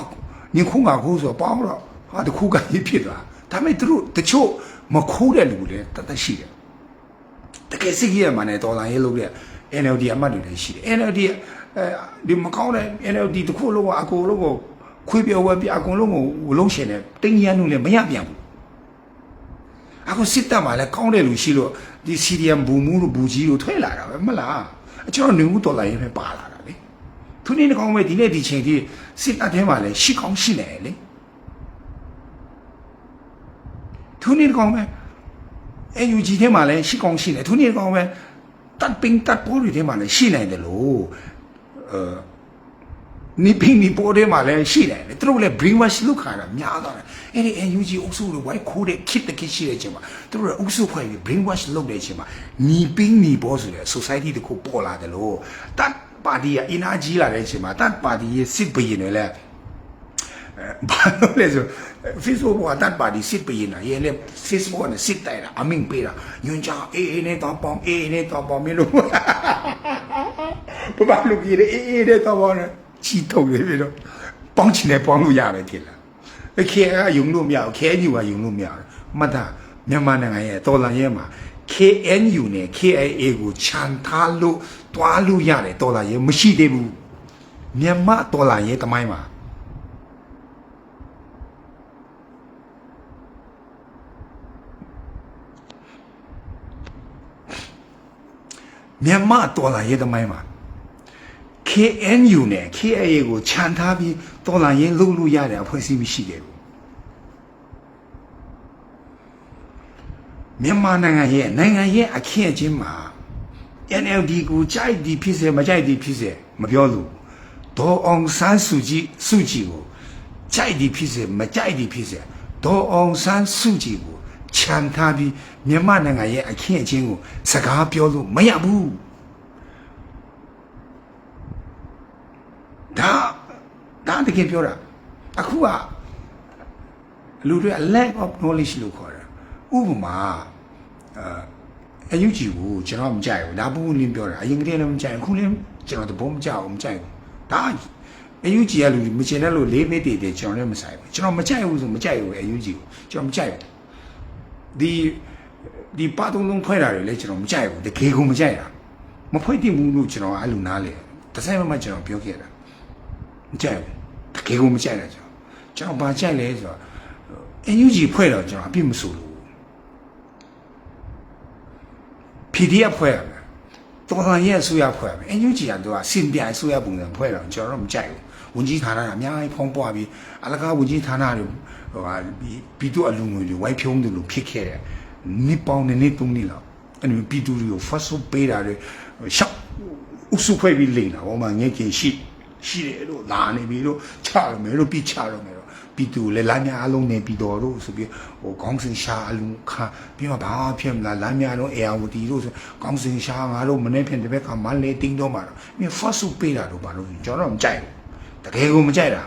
ညခုငါခိုးဆိုပေါင်းတော့ဟာတခုကကြီးဖြစ်သွား။ဒါပေမဲ့သူတို့တချို့မခိုးတဲ့လူလည်းတသက်ရှိတယ်။တကယ်စိတ်ကြီးရမှနဲ့တော်လာရေးလုပ်တဲ့ NLD အမတ်တွေလည်းရှိတယ် NLD ဒီမကောင်းတဲ့ NLD တခုလုံးကအကုန်လုံးကိုခွေးပြောဝဲပြအကုန်လုံးကိုလုံးရှင်နဲ့တင်းရန်လို့လည်းမရပြန်ဘူးအခုစစ်တပ်မှာလည်းကောင်းတဲ့လူရှိလို့ဒီ CDM ဘူမူတို့ဘူကြီးတို့ထွက်လာတာပဲမလားကျွန်တော်နေဦးတော်လာရေးပဲပါလာတာလေသူနေကောင်းမဲ့ဒီနေ့ဒီချိန်ထိစစ်တပ်ထဲမှာလည်းရှိကောင်းရှိနေလေသူနေကောင်းမဲ့NUG ထဲမှာလည်းရှိကောင်းရှိနေသူနေကောင်းမဲ့တပ်ပင်းတပ်ပေါ်တွေထဲမှာလည်းရှိနိုင်တယ်လို့你凭你ပေါ်တယ်မှာလဲရှိတယ်သူတို့လည်း brainwash လုပ်ခါတာများသွားတယ်အဲ့ဒီ NUG အုပ်စုတွေဝိုင်းခိုးတဲ့ kit တကရှိတဲ့အချိန်မှာသူတို့အုပ်စုဖွဲ့ပြီး brainwash လုပ်တဲ့အချိန်မှာနီပင်းနီပေါ်ဆိုတဲ့ society တခုပေါ်လာတယ်လို့တတ်ပါတီကအင်အားကြီးလာတဲ့အချိန်မှာတတ်ပါတီရဲ့စစ်ဘရင်တွေလည်းဘာလို့လဲဆို Facebook ကတတ်ပါတီစစ်ဘရင်တွေရဲ့ Facebook နဲ့စစ်တိုက်တာအမင်းပေးတာညွန်ချအေးနဲ့တော့ပေါင်းအေးနဲ့တော့ပေါင်းမင်းတို့ဘာလို့ကြီးအေးနဲ့တော့ပေါင်းချီထုတ်နေပြီတော့ပေါင်းချင်တယ်ပေါင်းလို့ရတယ်ထင်လားခဲကယုံလို့မရဘူးခဲညူကယုံလို့မရဘူးမှတ်တာမြန်မာနိုင်ငံရဲ့တော်လာရဲမှာ KNU နဲ့ KIA ကိုခြံထားလို့တွားလို့ရတယ်တော်လာရဲမရှိသေးဘူးမြန်မာတော်လာရဲတမိုင်းမှာမြန်မာတော်လာရဲတမိုင်းမှာKNU နဲ့ KIA ကိုခြံထားပြီးတော်လာရင်လုပ်လို့ရတဲ့အဖွဲ့အစည်းမရှိခဲ့ဘူးမြန်မာနိုင်ငံရဲ့အခင်းအကျင်းမှာ NLD ကိုကြိုက်ဒီဖြစ်စေမကြိုက်ဒီဖြစ်စေမပြောလို့ဒေါ်အောင်ဆန်းစုကြည်ကိုကြိုက်ဒီဖြစ်စေမကြိုက်ဒီဖြစ်စေဒေါ်အောင်ဆန်းစုကြည်ကိုခြံထားပြီးမြန်မာနိုင်ငံရဲ့အခင်းအကျင်းကိုစကားပြောလို့မရဘူးဒါတကယ်ပြောတာအခုကလူတွေ lack of knowledge လို့ခေါ်တာဥပမာအယူကြီးကိုကျွန်တော်မကြိုက်ဘူးဒါပူလင်းပြောတာအရင်ကတည်းကလည်းမကြိုက်ဘူးအခုလည်းကျွန်တော်တဘောမကြောက်ဘူးမကြိုက်ဘူးဒါအယူကြီးကလူမချင်တဲ့လို့လေးမိတည်တယ်ကျွန်တော်လည်းမဆိုင်ဘူးကျွန်တော်မကြိုက်ဘူးဆိုမကြိုက်ဘူးအယူကြီးကိုကျွန်တော်မကြိုက်ဘူးဒီပါတုံးလုံးဖွဲ့တာတွေလည်းကျွန်တော်မကြိုက်ဘူးတကယ်ကိုမကြိုက်တာမဖွဲ့တင်ဘူးလို့ကျွန်တော်အဲ့လိုနားလေတစ်ဆိုင်မှကျွန်တော်ပြောခဲ့တာမကြိုက်ဘူးတကယ်ကိုမကြိုက်တာကျွန်တော်ဘာကြိုက်လဲဆိုတော့ NUG ဖွဲ့တော့ကျွန်တော်အပြစ်မဆိုလို့ PDF ဖွဲ့ရမယ်တော်တော်ရဲ့အစိုးရဖွဲ့ရမယ် NUG ကတော့စင်ပြိုင်အစိုးရပုံစံဖွဲ့တော့ကျွန်တော်တော့မကြိုက်ဘူးဝန်ကြီးဌာနကအများကြီးဖုံးပွားပြီးအလကားဝန်ကြီးဌာနတွေပြည်သူအလူငွေတွေဝိုင်းဖြုံးတယ်လို့ဖြစ်ခဲ့တယ်နှစ်ပေါင်းနဲ့နှစ်သုံးနှစ်လောက်အဲ့ဒီပြည်သူတွေကို first ပေးတာတွေရှောက်ဥစုဖွဲ့ပြီးလိမ့်တာဟောမှာငဲ့ခင်ရှိတယ်လို့လာနေပြီလို့ချရမယ်လို့ပြီးချရမယ်တော့ပြည်သူလည်းလမ်းများအလုံးနဲ့ပြည်တော်တို့ဆိုပြီးဟိုခေါင်းစဉ်ရှာအလုံးခါပြီးမှဘာဖြစ်မလားလမ်းများတော့အေယာဝတီတို့ဆိုခေါင်းစဉ်ရှာငါတို့မနေ့ဖြန်တစ်ဘက်ကမန်းလေးတင်းတော့မှာတော့မင်း first ပေးတာတော့ဘာလို့ကျွန်တော်တော့မကြိုက်ဘူးတကယ်ကိုမကြိုက်တာ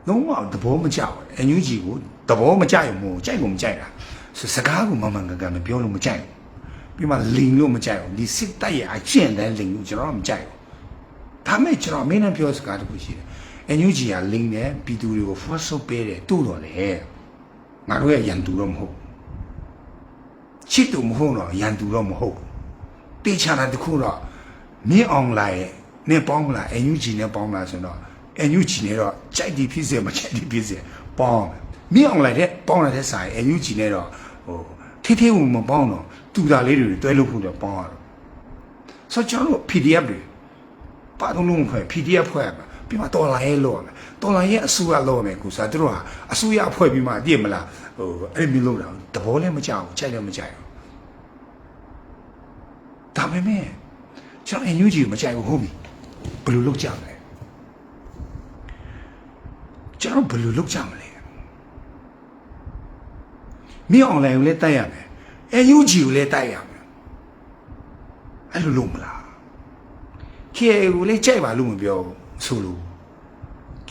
လုံးဝသဘောမကျဘူးအန်ယူဂျီကိုသဘောမကျရုံမို့ကြိုက်ကိုမကြိုက်တာစကားကိုမမှန်ကန်ကန်မပြောလို့မကြိုက်ဘူးပြီးမှလိန်လို့မကြိုက်ဘူးဒီစစ်တပ်ရဲ့အကျင့်တည်းလိန်လို့ကျွန်တော်မကြိုက်ဘူးဒါမဲ့ကျွန်တော်မင်းနဲ့ပြောစကားတခုရှိတယ်အန်ယူဂျီကလိန်တယ်ပြည်သူတွေကို first ပေးတယ်တူတော့လေငါတို့ရဲ့ရန်သူတော့မဟုတ်ချစ်သူမဟုတ်တော့ရန်သူတော့မဟုတ်တေချာတာတခုတော့မင်းအွန်လိုင်းနဲ့ပေါင်းလာအန်ယူဂျီနဲ့ပေါင်းလာဆိုတော့အန်ယူဂျီနဲ့တော့ကြိုက်ဒီဖြစ်စေမကြိုက်ဒီဖြစ်စေပေါင်းမင်းအွန်လိုင်းနဲ့ပေါင်းလာတဲ့ဆိုင်အန်ယူဂျီနဲ့တော့ဟိုထေးဝင်မပေါင်းတော့တူတာလေးတွေတွဲလို့ဖို့တော့ပေါင်းရတော့ဆိုကျွန်တော်တို့ PDF တွေပါတော့လုံးဖွဲ့ PDF ဖွဲ့ရမှာပြီးမှတော်လာရဲလို့ရမယ်တော်လာရဲအစိုးရလို့ရမယ်ကူစားတို့ကအစိုးရဖွဲ့ပြီးမှတည်မလားဟိုအဲ့လိုမျိုးလုပ်တာတဘောလည်းမကြောက်ဘူးကြိုက်လည်းမကြိုက်ဘူးဒါပေမဲ့ကျွန်တော်အန်ယူဂျီမကြိုက်ဘူးဟုတ်ပြီဘယ်လိုလုပ်ကြမလဲကျွန်တော်ဘယ်လိုလုပ်ကြမလဲမင်းအွန်လိုင်းကိုလည်းတိုက်ရမယ်အန်ယူဂျီကိုလည်းတိုက်ရမယ်အဲ့လိုလုပ်မလားKAကိုလည်းကြိုက်ပါလို့မပြောဘူးဆိုလို့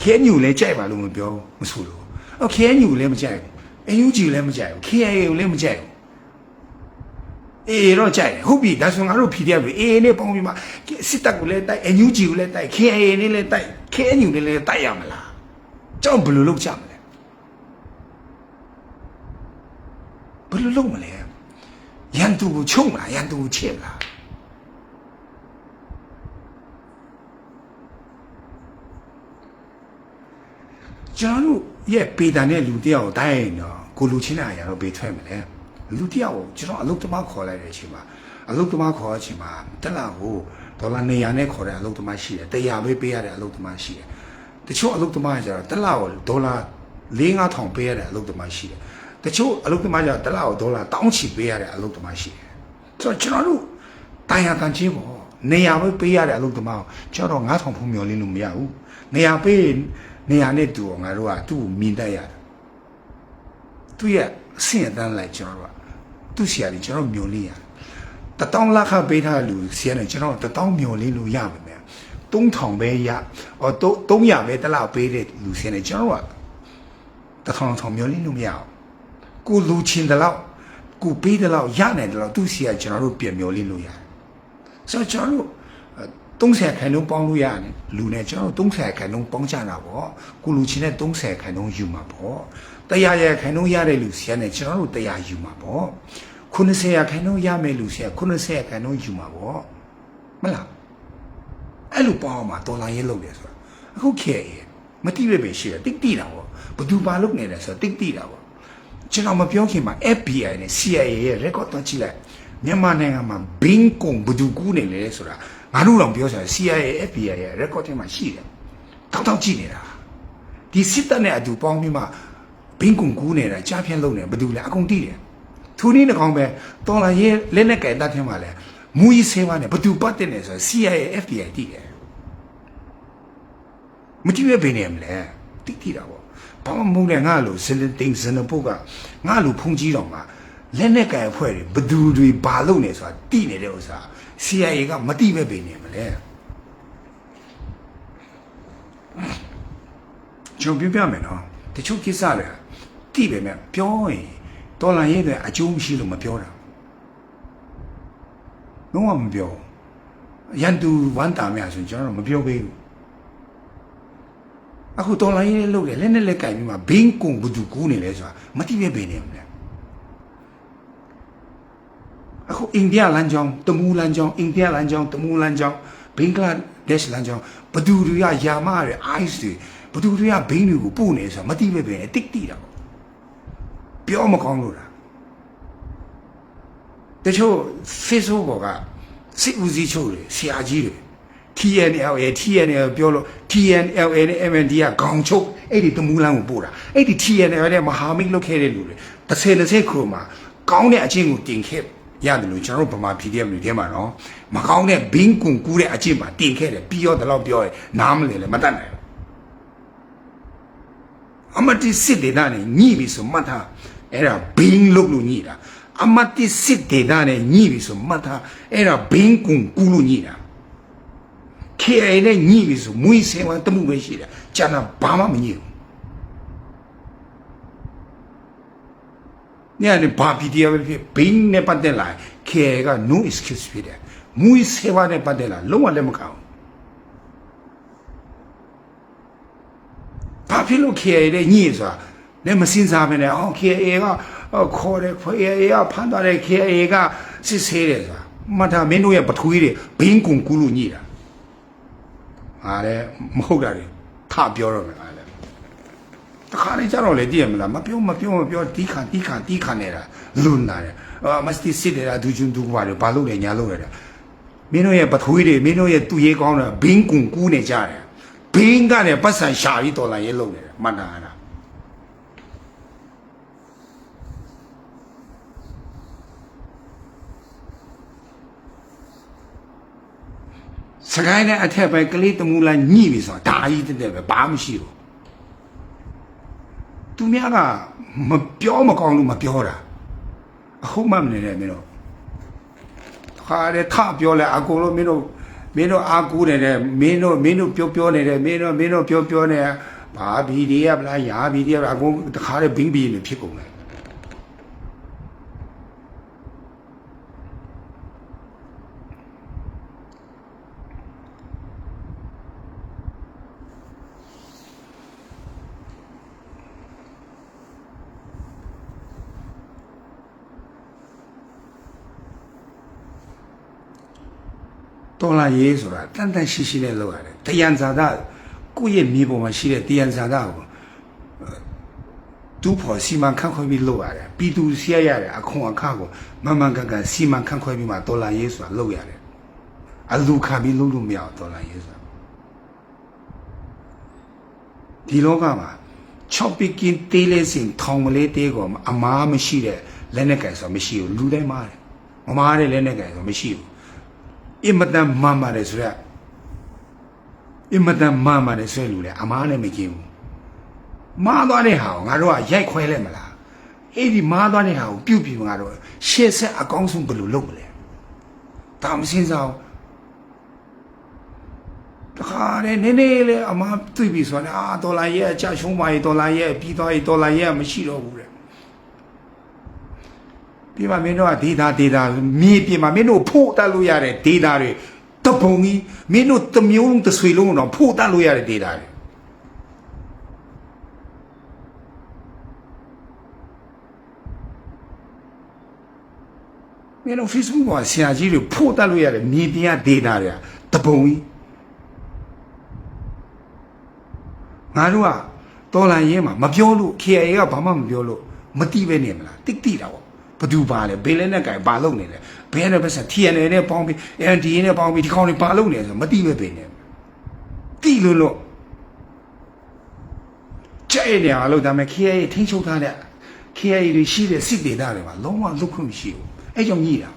KNUလည်းကြိုက်ပါလို့မပြောမဆိုလို့KNUလည်းမကြိုက်ဘူးအန်ယူဂျီလည်းမကြိုက်ဘူး KAကိုလည်းမကြိုက်ဘူးအေးတော့ကြိုက်တယ်ဟုတ်ပြီဒါဆိုငါတို့ PDF တွေအေးနဲ့ပေါင်းပြီးမှစစ်တပ်ကိုလည်းတိုက် NUG ကိုလည်းတိုက် KA နဲ့လည်းတိုက် KNU နဲ့လည်းတိုက်ရမလားကြောက်ဘယ်လိုလုပ်ကြမလဲဘယ်လိုလုပ်မလဲရန်သူကိုချုံမလားရန်သူကိုချစ်မလားကျွန်တော်ရဲ့ပေတာနဲ့လူတယောက်တိုင်းတော့ကိုလူချင်းလာရတော့ဘေးထွက်မလဲလူတယောက်ကိုကျွန်တော်အလုပ်သမားခေါ်လိုက်တဲ့အချိန်မှာအလုပ်သမားခေါ်တဲ့အချိန်မှာတက်လာကိုဒေါ်လာ200နဲ့ခေါ်တဲ့အလုပ်သမားရှိတယ်100ပဲပေးရတဲ့အလုပ်သမားရှိတယ်တချို့အလုပ်သမားကျတော့တက်လာကိုဒေါ်လာ4-5 ထောင်ပေးရတဲ့အလုပ်သမားရှိတယ်တချို့အလုပ်သမားကျတော့တက်လာကိုဒေါ်လာ1000ချီပေးရတဲ့အလုပ်သမားရှိတယ်ဆိုတော့ကျွန်တော်တို့တိုင်ရတန်ချင်းပေါ့ နေရာပဲပေးရတဲ့အလုပ်သမားကျွန်တော်9000ဖုံမျောလင်းလို့မရဘူးနေရာပေးနေရာနဲ့တူအောင်ငါတို့ကသူ့ကိုမြင်တတ်ရတယ်သူရဲ့အဆင့်အတန်းလိုက်ကျွန်တော်တို့ကသူ့ဆရာကြီးကျွန်တော်မျောလင်းရတယ်1000လခပေးထားတဲ့လူဆရာနဲ့ကျွန်တော်1000မျောလင်းလို့ရပါမယ်3000ပဲရ300ပဲတစ်လပေးတဲ့လူဆရာနဲ့ကျွန်တော်က1000မျောလင်းလို့မရဘူးကိုလူချင်းတလောက်ကိုပေးတယ်လောက်ရနိုင်တယ်လောက်သူ့စီကကျွန်တော်တို့ပြန်မျောလင်းလို့ရတယ်ဆိုတော့ကျွန်တော်တို့30ခန်းလုံးပေါင်းလို့ရတယ်လူနဲ့ကျွန်တော်တို့30ခန်းလုံးပေါင်းကြတာပေါ့ကိုလူချင်းနဲ့30ခန်းလုံးယူမှာပေါ့100ရခန်းလုံးရတဲ့လူစီကနဲ့ကျွန်တော်တို့100ယူမှာပေါ့90ခန်းလုံးရမယ်လူစီက90ခန်းလုံးယူမှာပေါ့မလားအဲ့လိုပေါင်းမှာဒေါ်လာရေးလုပ်တယ်ဆိုတာအခုခေတ်ရဲ့မတိပဲရှိတယ်တိတာပေါ့ဘသူပါလုပ်နေတယ်ဆိုတော့တိတာပေါ့ကျွန်တော်မပြောခင်မှာ FBI နဲ့ CIA ရဲ့ record တော့ကြည့်လိုက်မြန်မာနိုင်ငံမှာဘင်းကုံဘသူကူးနေလဲဆိုတာငါတို့တော့ပြောချင် CIA FBI ရဲ့ record ထဲမှာရှိတယ်တောက်ကြည့်နေတာဒီစစ်တပ်နဲ့အတူပေါင်းပြီးမှဘင်းကုံကူးနေတာကြားဖြန့်လုပ်နေဘသူလဲအကုန်သိတယ်သူနည်းတစ်ကောင်ပဲတော်လာရဲ့လက်နဲ့ကြိုင်တတ်ထဲမှာလဲမူကြီးဆေးဝါးနဲ့ဘသူပတ်တဲ့နေဆို CIA FBI သိတယ်မကြည့်ရဘယ်နေမလဲတိတာပေါ့ဘာမှမဟုတ်လေငါလို့ဇလတင်ဇနပုတ်ကငါလို့ဖုန်ကြီးတော်မှာလက်နဲ့ကင်အဖွဲ့တွေဘသူတွေဘာလုပ်နေဆိုတာတိနေတဲ့ဥစ္စာ CIA ကမတိပဲပြင်နေမလဲကျွန်တော်ပြမယ်နော်တချို့ကိစ္စတွေတိပဲမဲ့ပြောရင်တော်လန်ရဲ့အကျိုးမရှိလို့မပြောတာလုံးဝမပြောရန်သူဝန်တာများဆိုကျွန်တော်မပြောပေးဘူးအခုတော်လိုင်းရေးလုပ်တယ်လက်နဲ့လက်ကင်ပြီးမှဘင်းကုံဘသူကူးနေလဲဆိုတာမတိပဲပင်နေမလဲအခုအိန္ဒိယလမ်းကြောင်းတမူလမ်းကြောင်းအိန္ဒိယလမ်းကြောင်းတမူလမ်းကြောင်းဘင်္ဂလားဒေ့ရှ်လမ်းကြောင်းဘသူတွေကယာမရတဲ့ ice တွေဘသူတွေကဘင်းတွေကိုပို့နေဆိုတာမတိပဲပင်တိတာပေါ့ပြောမကောင်းလို့လားတချို့ Facebook ပေါ်ကစစ်ဦးစီးချုပ်တွေဆရာကြီးတွေTNLA ပြောလို့ TNLA နဲ့ MND ကခေါင်းချုပ်အဲ့ဒီတမူလန်းကိုပို့တာအဲ့ဒီ TNLA နဲ့မဟာမိတ်လုပ်ခဲ့တဲ့လူတွေ30ခုမှာကောင်းတဲ့အချင်းကိုတင်ခဲ့ရတယ်လို့ကျွန်တော်တို့ဗမာ PDF တွေထဲမှာနော်မကောင်းတဲ့ဘင်းကွန်ကူးတဲ့အချင်းမှာတင်ခဲ့တယ်ပြီးတော့တော့ပြောရဲနားမလည်လည်းမတတ်နိုင်ဘူးအမတိစစ်ဒေသနဲ့ညှိပြီဆိုမှတ်ထားအဲ့ဒါဘင်းလုပ်လို့ညှိတာအမတိစစ်ဒေသနဲ့ညှိပြီဆိုမှတ်ထားအဲ့ဒါဘင်းကွန်ကူးလို့ညှိတာKA နဲ့ညှိပြီဆိုမွေးစင်ဝမ်းတမှုပဲရှိတယ်ကျန်တာဘာမှမညှိဘူးညနေဘာ PDF ပဲဖြစ်ဘင်းနဲ့ပတ်သက်လာ KA က no excuse ဖြစ်တယ်မွေးစင်ဝမ်းနဲ့ပတ်သက်လာလုံးဝလက်မခံဘူးဘာဖြစ်လို့ KA နဲ့ညှိဆိုတာလည်းမစင်စားပဲနဲ့အော် KA ကခေါ်တယ် KA ကဖမ်းသွားတယ် KA ကစစ်ဆေးတယ်ဆိုတာမှတ်ထားမင်းတို့ရဲ့ပထွေးတွေဘင်းကုံကူးလို့ညှိတာအားလည်းမဟုတ်တာလေထပြောတော့မယ်အားလည်းတခါလေကြတော့လေတည်ရမလားမပြောတီးခါနေတာလွန်လာတယ်မစတီစစ်တယ်အဒူဂျွန်းဒူဘာလို့ဘာလို့လဲညာလို့လဲမင်းတို့ရဲ့ပထွေးတွေမင်းတို့ရဲ့သူ့ရေးကောင်းတာဘင်းကုံကူးနေကြတယ်ဘင်းကလည်းပတ်စံရှာပြီးတော်လာရေးလုပ်နေတယ်မှတ်တာအဲ့ဒါစကိုင်းနဲ့အထက်ပဲကလေးတမူလာညှိပြီဆိုတာဒါကြီးတက်ပဲဘာမှမရှိဘူးသူများကမပြောမကောင်းလို့မပြောတာအခုမှမနေနဲ့မင်းတို့ခါရဲထပြောလဲအကုန်လုံးမင်းတို့အားကိုးနေတယ်မင်းတို့ပြောနေတယ်မင်းတို့ပြောနေဘာဘီဒီရဗလားယာဘီဒီရအကုန်တခါရဲဘင်းဘီနေဖြစ်ကုန်တယ်တော်လာရေးဆိုတာတန်တန်ရှိနဲ့လောက်ရတယ်တယံဇာတာကိုယ့်ရဲ့မြေပေါ်မှာရှိတဲ့တယံဇာတာကိုတူဖို့စီမံခန့်ခွဲပြီးလောက်ရတယ်ပြည်သူစီရရတယ်အခွန်အခကိုမမှန်ကန်စီမံခန့်ခွဲပြီးမှတော်လာရေးဆိုတာလောက်ရတယ်အလူခံပြီးလုပ်လို့မရတော်လာရေးဆိုတာဒီလောကမှာ6ပီကင်းတေးလေးစင်ထောင်မလေးတေးကောအမားမရှိတဲ့လက်နဲ့ကင်ဆိုတာမရှိဘူးလူတိုင်းမားတယ်မမားတဲ့လက်နဲ့ကင်ဆိုတာမရှိဘူး အင်မတန်မာမာတယ်ဆိုရအင်မတန်မာမာတယ်ဆွဲလူလေအမားနဲ့မကင်းဘူးမားသွားတဲ့ဟာကိုငါတို့ကရိုက်ခွဲလိုက်မလားအဲ့ဒီမားသွားတဲ့ဟာကိုပြုတ်ပြီးငါတို့ရှေ့ဆက်အကောင်းဆုံးဘယ်လိုလုပ်မလဲဒါမစင်းစားတခါတည်းနည်းနည်းလေးအမားတွေ့ပြီဆိုတော့ဒေါ်လာရဲ့အချရှုံးပါရေးဒေါ်လာရဲ့ပြီးသွားရေးဒေါ်လာရဲ့မရှိတော့ဘူးတဲ့ပြမမင်းတို့ကဒေတာမြေပြင်မှာမင်းတို့ဖို့တက်လို့ရတဲ့ဒေတာတွေတပုံကြီးမင်းတို့တစ်မျိုးလုံးတစ်ဆွေလုံးတော့ဖို့တက်လို့ရတဲ့ဒေတာတွေမင်းတို့ Facebook မှာဆရာကြီးတွေဖို့တက်လို့ရတဲ့မြေပြင်ကဒေတာတွေတပုံကြီးငါတို့ကတော်လန်ရဲမှာမပြောလို့ KIA ကဘာမှမပြောလို့မတိပဲနေမလားတိတာပေါ့ဘသူပါလဲဘေးလဲနဲ့ကြိုင်ဘာလုပ်နေလဲဘယ်နဲ့ပဲဆက် TNL နဲ့ပေါင်းပြီး NDA နဲ့ပေါင်းပြီးဒီကောင်တွေဘာလုပ်နေလဲဆိုမတိပဲပဲနေတိလို့ကြဲ့နေအောင်လို့ဒါမဲ့ KIA ထိန်းချုပ်ထားတဲ့ KIA တွေရှိတဲ့စစ်ဒေသတွေမှာလုံးဝလွတ်ခွင့်မရှိဘူးအဲကြောင့်ညိတာ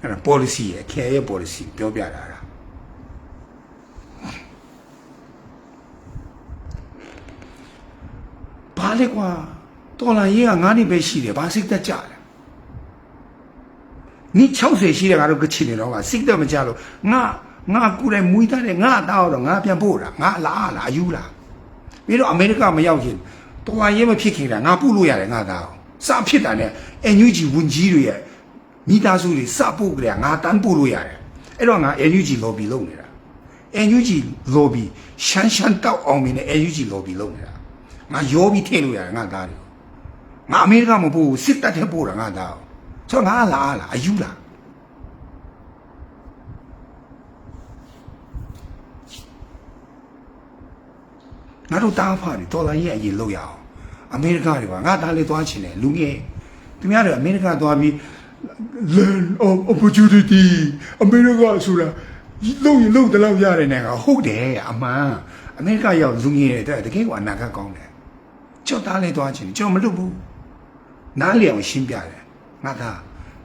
အဲ့ဒါ policy ရဲ့ KIA policy ပြောပြတာဘာလဲကွာတော်လာရေးက9နှစ်ပဲရှိတယ်ဘာစိတ်သက်ကြလဲနီး60ရှိတယ်ငါတို့ကချင်နေတော့ကစိတ်သက်မကြလို့ငါကူတယ်မွေးသားတယ်ငါတောက်တော့ငါပြန်ပို့တာငါလာအယူလာပြီးတော့အမေရိကမရောက်ရင်တော်လာရေးမဖြစ်ခင်တာငါပို့လို့ရတယ်ငါသားစဖြစ်တာနဲ့ NUG ဝန်ကြီးတွေရဲ့မိသားစုတွေစပို့ကြတယ်ငါတန်းပို့လို့ရတယ်အဲ့တော့ငါ NUG lobby လုပ်နေတာ NUG lobby ရှမ်းတောက်အောင်မင်းနဲ့ NUG lobby လုပ်နေတာငါရောပြီးထည့်လို့ရတယ်ငါသားတယ်ငါအမေရိကမပို့စစ်တပ်ထဲပို့တာငါသားဆိုတော့ငါလာအယူလာငါတို့တားဖားတယ်ဒေါ်လာကြီးအရင်လောက်ရအောင်အမေရိကတွေကငါသားလေးသွားချင်တယ်လူငယ်သူများတွေအမေရိကသွားပြီး land of opportunity အမေရိကဆိုတာလုံရင်လုံတလောက်ရတယ်နဲ့ကဟုတ်တယ်အမှန်အမေရိကရောက်လူငယ်တွေတကယ်ကအနာဂတ်ကောင်းတယ်ကြောက်သားလေးသွားချင်တယ်ကျွန်တော်မလုပ်ဘူးနားလည်အောင်ရှင်းပြတယ်ငါသား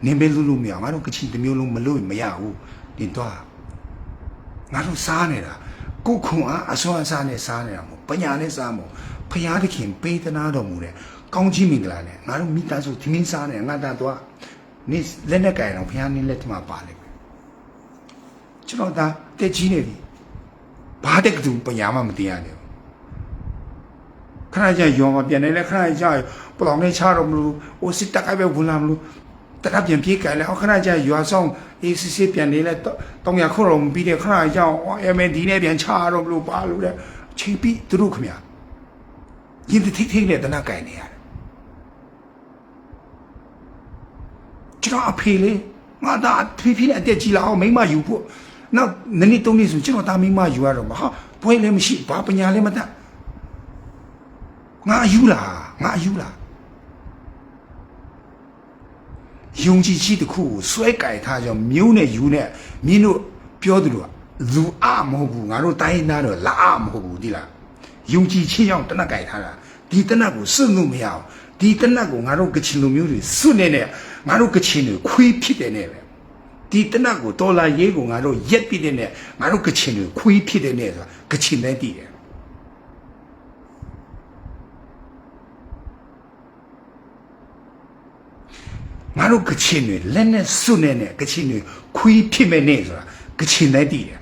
နင်ပဲလူမရငါတို့ကချင်တစ်မျိုးလုံးမလို့မရဘူးဒီတော့ငါတို့စားနေတာကိုခွန်အားအစွမ်းအစားနဲ့စားနေတာမို့ပညာနဲ့စားမို့ဖရာသခင်ပေးသနာတော်မူတဲ့ကောင်းကြီးမင်္ဂလာနဲ့ငါတို့မိသားစုဒီမင်းစားနေငါသားတော့နေလက်နဲ့ကြိုင်တော့ဖရာနင်းလက်ထမှာပါလိမ့်မယ်ကျွန်တော်သားတက်ကြီးနေပြီဘာတဲ့တူပညာမှမတင်ရတယ်ခဏကြာရောမပြန်နေလဲခဏကြာပလောင်နေချတော့မလို့ဟိုစစ်တပ်ကပဲဝင်လာမလို့တရပြန်ပြေးကြလဲခဏကြာရွာဆောင်အေးစစ်ပြန်နေလဲတောင်ရခုတော့မပြီးတဲ့ခဏကြာ MND နဲ့ပြန်ချတော့မလို့ပါလို့တဲ့ချိန်ပြီးသူတို့ခင်ဗျာရင်ထိနဲ့တနာကြိုင်နေရတယ်ကျွန်တော်အဖေလေးငါသားဖိနဲ့အတက်ကြီးလာအောင်မိမယူဖို့နောက်နည်း3နှစ်ဆိုကျွန်တော်သားမိမယူရတော့မှာဟာပွဲလည်းမရှိဘာပညာလည်းမတတ်ငါယူလာယုံကြည်ခြင်းတစ်ခုကိုဆွဲကြိုင်ထားကြောင်းမျိုးနဲ့ယူနဲ့မင်းတို့ပြောသူတို့ကလူအမဟုတ်ဘူးငါတို့တိုင်းသားတော့လာအမဟုတ်ဘူးဒီလားယုံကြည်ခြင်းကြောင့်တနက်ကြိုင်ထားတာဒီတနက်ကိုစွန့်လို့မရအောင်ဒီတနက်ကိုငါတို့ကချင်လူမျိုးတွေစွန့်နေငါတို့ကချင်တွေခွေးဖြစ်တယ်နဲ့ပဲဒီတနက်ကိုတော်လာရေးကိုငါတို့ရက်ပြတဲ့နဲ့ငါတို့ကချင်တွေခွေးဖြစ်တယ်နဲ့ဆိုတာကချင်တိုင်းတည်တယ်ငါတို့ကချင်တွေလက်နဲ့စွနဲ့ကချင်တွေခွေးဖြစ်မဲ့နဲ့ဆိုတာကချင်တိုင်းတည်တယ်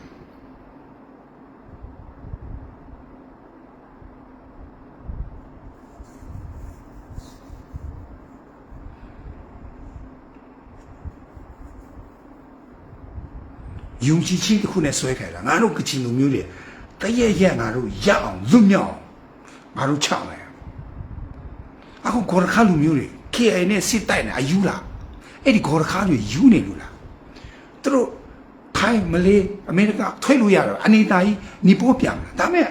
ယုံကြည်ခြင်းတစ်ခုနဲ့ဆွဲခိုင်တာငါတို့ကချင်လူမျိုးတွေတရက်ငါတို့ရအောင်လွတ်မြောက်ငါတို့ချမယ်အခုဂေါ်ရခါလူမျိုးတွေ KIA နဲ့စစ်တိုက်နေအယူလားအဲ့ဒီဂေါ်ရခါတွေယူနေလို့လားသူတို့ထိုင်းမလေးအမေရိကထွက်လို့ရတော့အနေသားကြီးနေပို့ပြန်လာဒါမဲ့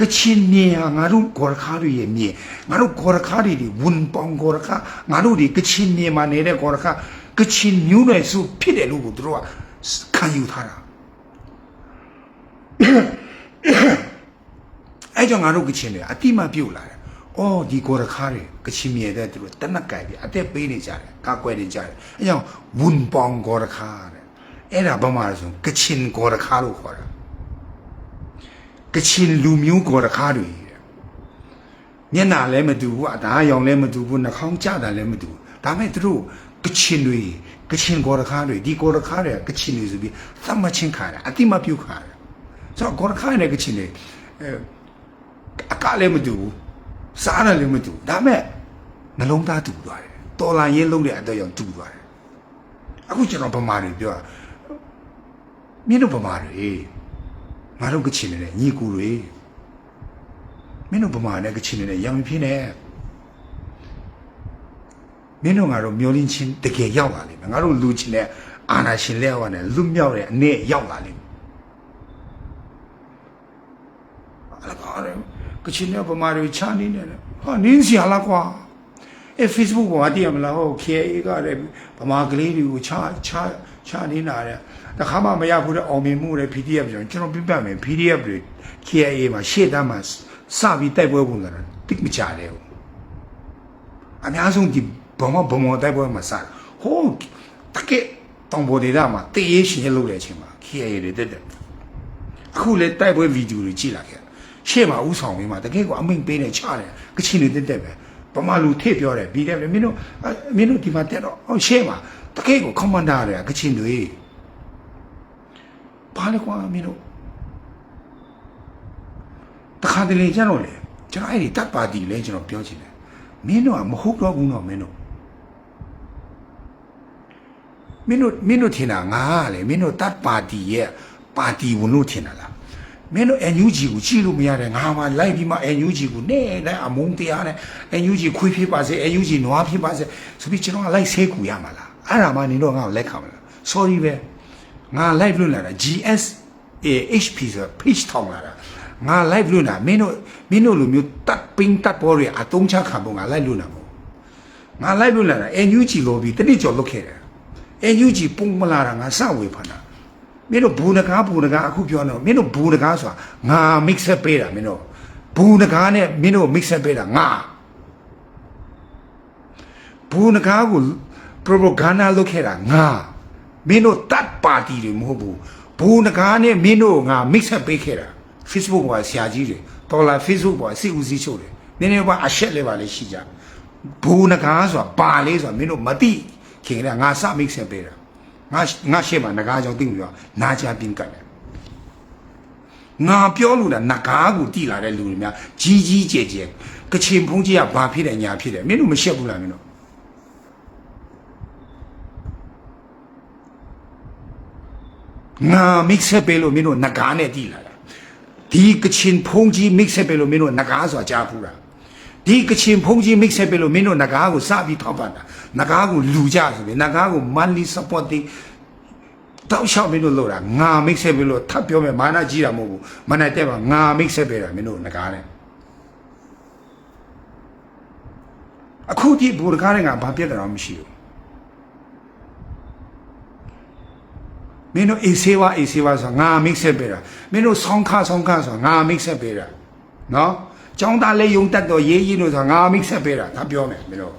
ကချင်မြေဟာငါတို့ဂေါ်ရခါတွေရဲ့မြေငါတို့ဂေါ်ရခါတွေဝန်ပေါင်ဂေါ်ရခါငါတို့ဒီကချင်မြေမှာနေတဲ့ဂေါ်ရခါကချင်မျိုးနွယ်စုဖြစ်တယ်လို့သူတို့ကခံယူထားတာအဲ့ကြောင့်ငါတို့ကချင်တွေအတိမပြုတ်လာတယ် အော်ဒီကိုရခါရကချင်မြေတဲ့သူတနက်ကြိုက်ပြီအသက်ပေးနေကြတယ်ကာကွယ်နေကြတယ်အဲကြောင့်ဝွန်ပောင်ကိုရခါတဲ့အဲ့ဒါဘာမှလဲဆိုကချင်ကိုရခါလို့ခေါ်တာကချင်လူမျိုးကိုရခါတွေမျက်နှာလည်းမတူဘူးအသားရောင်လည်းမတူဘူးနှာခေါင်းကျတာလည်းမတူဘူးဒါမဲ့သူတို့ကချင်တွေကချင်ကိုရခါတွေဒီကိုရခါတွေကချင်တွေဆိုပြီးသတ်မှတ်ချင်းခါတာအတိမပြုတ်ခါတာဆိုတော့ကိုရခါနဲ့ကချင်တွေအကလည်းမတူဘူးစားတယ်လည်းမတူဒါမဲ့နှလုံးသားတူသွားတယ်တော်လာရင်လုံးတဲ့အတော့ရောင်တူသွားတယ်အခုကျွန်တော်ဗမာတွေပြောမင်းတို့ဗမာတွေငါတို့ကချင်တွေညီကူတွေမင်းတို့ဗမာနဲ့ကချင်တွေရောင်ဖြစ်နေမင်းတို့ငါတို့မျိုးလင်းချင်းတကယ်ရောက်လာလိမ့်မယ်ငါတို့လူချင်းနဲ့အာနာရှင်လက်ဝါနဲ့လွတ်မြောက်တဲ့အနေရောက်လာလိမ့်မယ်အဲ့ဒါကချင်နဲ့ဗမာတွေချာနေတယ်ဟာနင်းစီလာကွာအဲ Facebook ပေါ်မှာတည်ရမလားဟို KA ကလည်းဗမာကလေးတွေကိုချနေတာတဲ့တခါမှမရဘူးတဲ့အောင်မြင်မှုတဲ့ PDF ကျွန်တော်ပြပြမယ် PDF တွေ KA မှာရှေ့တန်းမှာစပြီးတိုက်ပွဲပုံစံတိတ်မကြတယ်ဘူးအများဆုံးဒီဘုံတိုက်ပွဲမှာစဟိုတကယ်တောင်ပေါ်ဒေသမှာတည်ရရှင်ရလို့တဲ့အချိန်မှာ KA တွေတက်တယ်အခုလေတိုက်ပွဲဗီဒီယိုတွေကြည့်လာခဲ့ရှေ့မှာဥဆောင်ပြီးမှတကယ်ကိုအမိန်ပေးနေချတယ်ကချင်တွေတက်ပဲဗမာလူထိပြောတယ်ပြီးတယ်မင်းတို့ဒီမှာတက်တော့ဟောရှေ့မှာတကယ်ကိုကွန်မန်ဒါတွေကကချင်တွေဘာလဲကွာမင်းတို့တခါတလေကျတော့လေကျွန်တော်အဲ့ဒီတပ်ပါတီလဲကျွန်တော်ပြောချင်တယ်မင်းတို့ကမဟုတ်တော့ဘူးတော့မင်းတို့ထင်တာငါကလေမင်းတို့တပ်ပါတီရဲ့ပါတီဝင်လို့ထင်တာလားမင်းတို့ NUG ကိုကြည့်လို့မရတယ်ငါမှလိုက်ပြီးမှ NUG ကိုနဲ့အမုန်းတရားနဲ့ NUG ခွေးဖြစ်ပါစေ NUG နွားဖြစ်ပါစေဆိုပြီးကျွန်တော်ကလိုက်ဆဲကူရမှာလားအဲ့ဒါမှနေတော့ငါ့ကိုလက်ခံမလား sorry ပဲငါ live လွတ်လာတာ GS HP ဆို page ထောင်လာတာငါ live လွတ်လာမင်းတို့လိုမျိုးတက်ပင်းတက်ပေါ်တွေအတုံးချခံဖို့ငါ live လွတ်လာမို့ငါ live လွတ်လာတာ NUG လို့ပြီးတနည်းကျော်လွတ်ခဲ့တယ် NUG ပုံမလာတာငါစဝေဖန်တာမင်းတို့ဘူနကားအခုပြောတော့မင်းတို့ဘူနကားဆိုတာငါ mix ဆက်ပေးတာမင်းတို့ဘူနကားနဲ့မင်းတို့ mix ဆက်ပေးတာငါဘူနကားကို propaganda လုပ်ခဲ့တာငါမင်းတို့တပ်ပါတီတွေမဟုတ်ဘူးဘူနကားနဲ့မင်းတို့ငါ mix ဆက်ပေးခဲ့တာ Facebook ပေါ်ဆရာကြီးတွေတော်လာ Facebook ပေါ်စစ်ဦးစီးချုပ်တွေနည်းနည်းပါအရှက်လေးပါလေးရှိကြဘူနကားဆိုတာပါလေးဆိုတာမင်းတို့မသိခင်ဗျာငါစ mix ဆက်ပေးတာငါရှေ့မှာငကားကြောင့်သိပြီးတော့နာချပြင်းကတ်တယ်ငါပြောလို့လားငကားကိုတိလာတဲ့လူတွေများကြီးကျယ်ကချင်ဖုံးကြီးကဘာဖြစ်တယ်ညာဖြစ်တယ်မင်းတို့မရှက်ဘူးလားမင်းတို့ငါ mix ပေးလို့မင်းတို့ငကားနဲ့တိလာတာဒီကချင်ဖုံးကြီး mix ပေးလို့မင်းတို့ငကားဆိုတာကြားဘူးလားဒီကချင်ဖုံးကြီး mix ပေးလို့မင်းတို့ငကားကိုစပြီးထောက်ပံ့တာငကားကိုလူကြဆိုပြီးငကားကို monthly supporting တောက်လျှောက်မင်းတို့လို့တာငါ mix ပေးလို့ထပ်ပြောမယ်မာနကြီးတာမဟုတ်ဘူးမနဲ့တဲ့ပါငါ mix ပေးတာမင်းတို့ငကားနဲ့အခုဒီဘူရကားနဲ့ငါဘာပြတ်တယ်တော့မရှိဘူးမင်းတို့အေးဆေးဝါဆိုငါ mix ပေးတာမင်းတို့ဆောင်းခဆိုငါ mix ပေးတာနော်ကျောင်းသားလေးယုံတက်တော့ရေးလို့ဆိုငါ mix ပေးတာဒါပြောမယ်မင်းတို့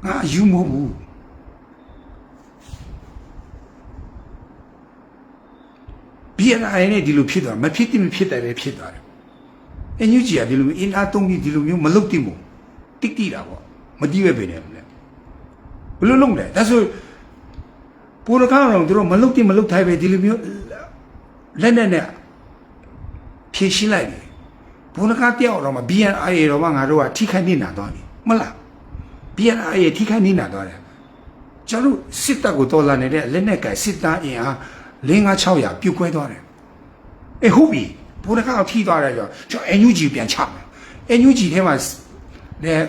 ငါယူမဟုတ်ဘူးBNI နဲ့ဒီလိုဖြစ်သွားမဖြစ်တယ်ဖြစ်တယ်ပဲဖြစ်သွားတယ်အန်ယူဂျီကဒီလိုအင်အားသုံးပြီးဒီလိုမျိုးမလုပ်သင့်ဘူးတိတာပေါ့မတိပဲပဲနေတယ်ဘယ်လိုလုပ်လဲဒါဆိုပိုရကားတော့တို့မလုပ်သင့်မလုပ်ထိုင်ပဲဒီလိုမျိုးလက်နဲ့ဖြည့်ရှင်းလိုက်တယ်ပိုရကားတယောက်တော့မှ BNI တော့မှငါတို့ကထိခိုက်နေတာသွားပြီမလားBNI ထိခိုက်နေတာတော့တယ်ကျွန်တော်စစ်တပ်ကိုတော်လာနေတဲ့လက်နက်ကစစ်သားအင်အား5-600ပြုတ်ခွဲသွားတယ်အေးဟုတ်ပြီဘုရားကောက်ထိသွားတယ်ကျွန်တော် NUG ပြန်ချမယ် NUG ထဲမှာလည်း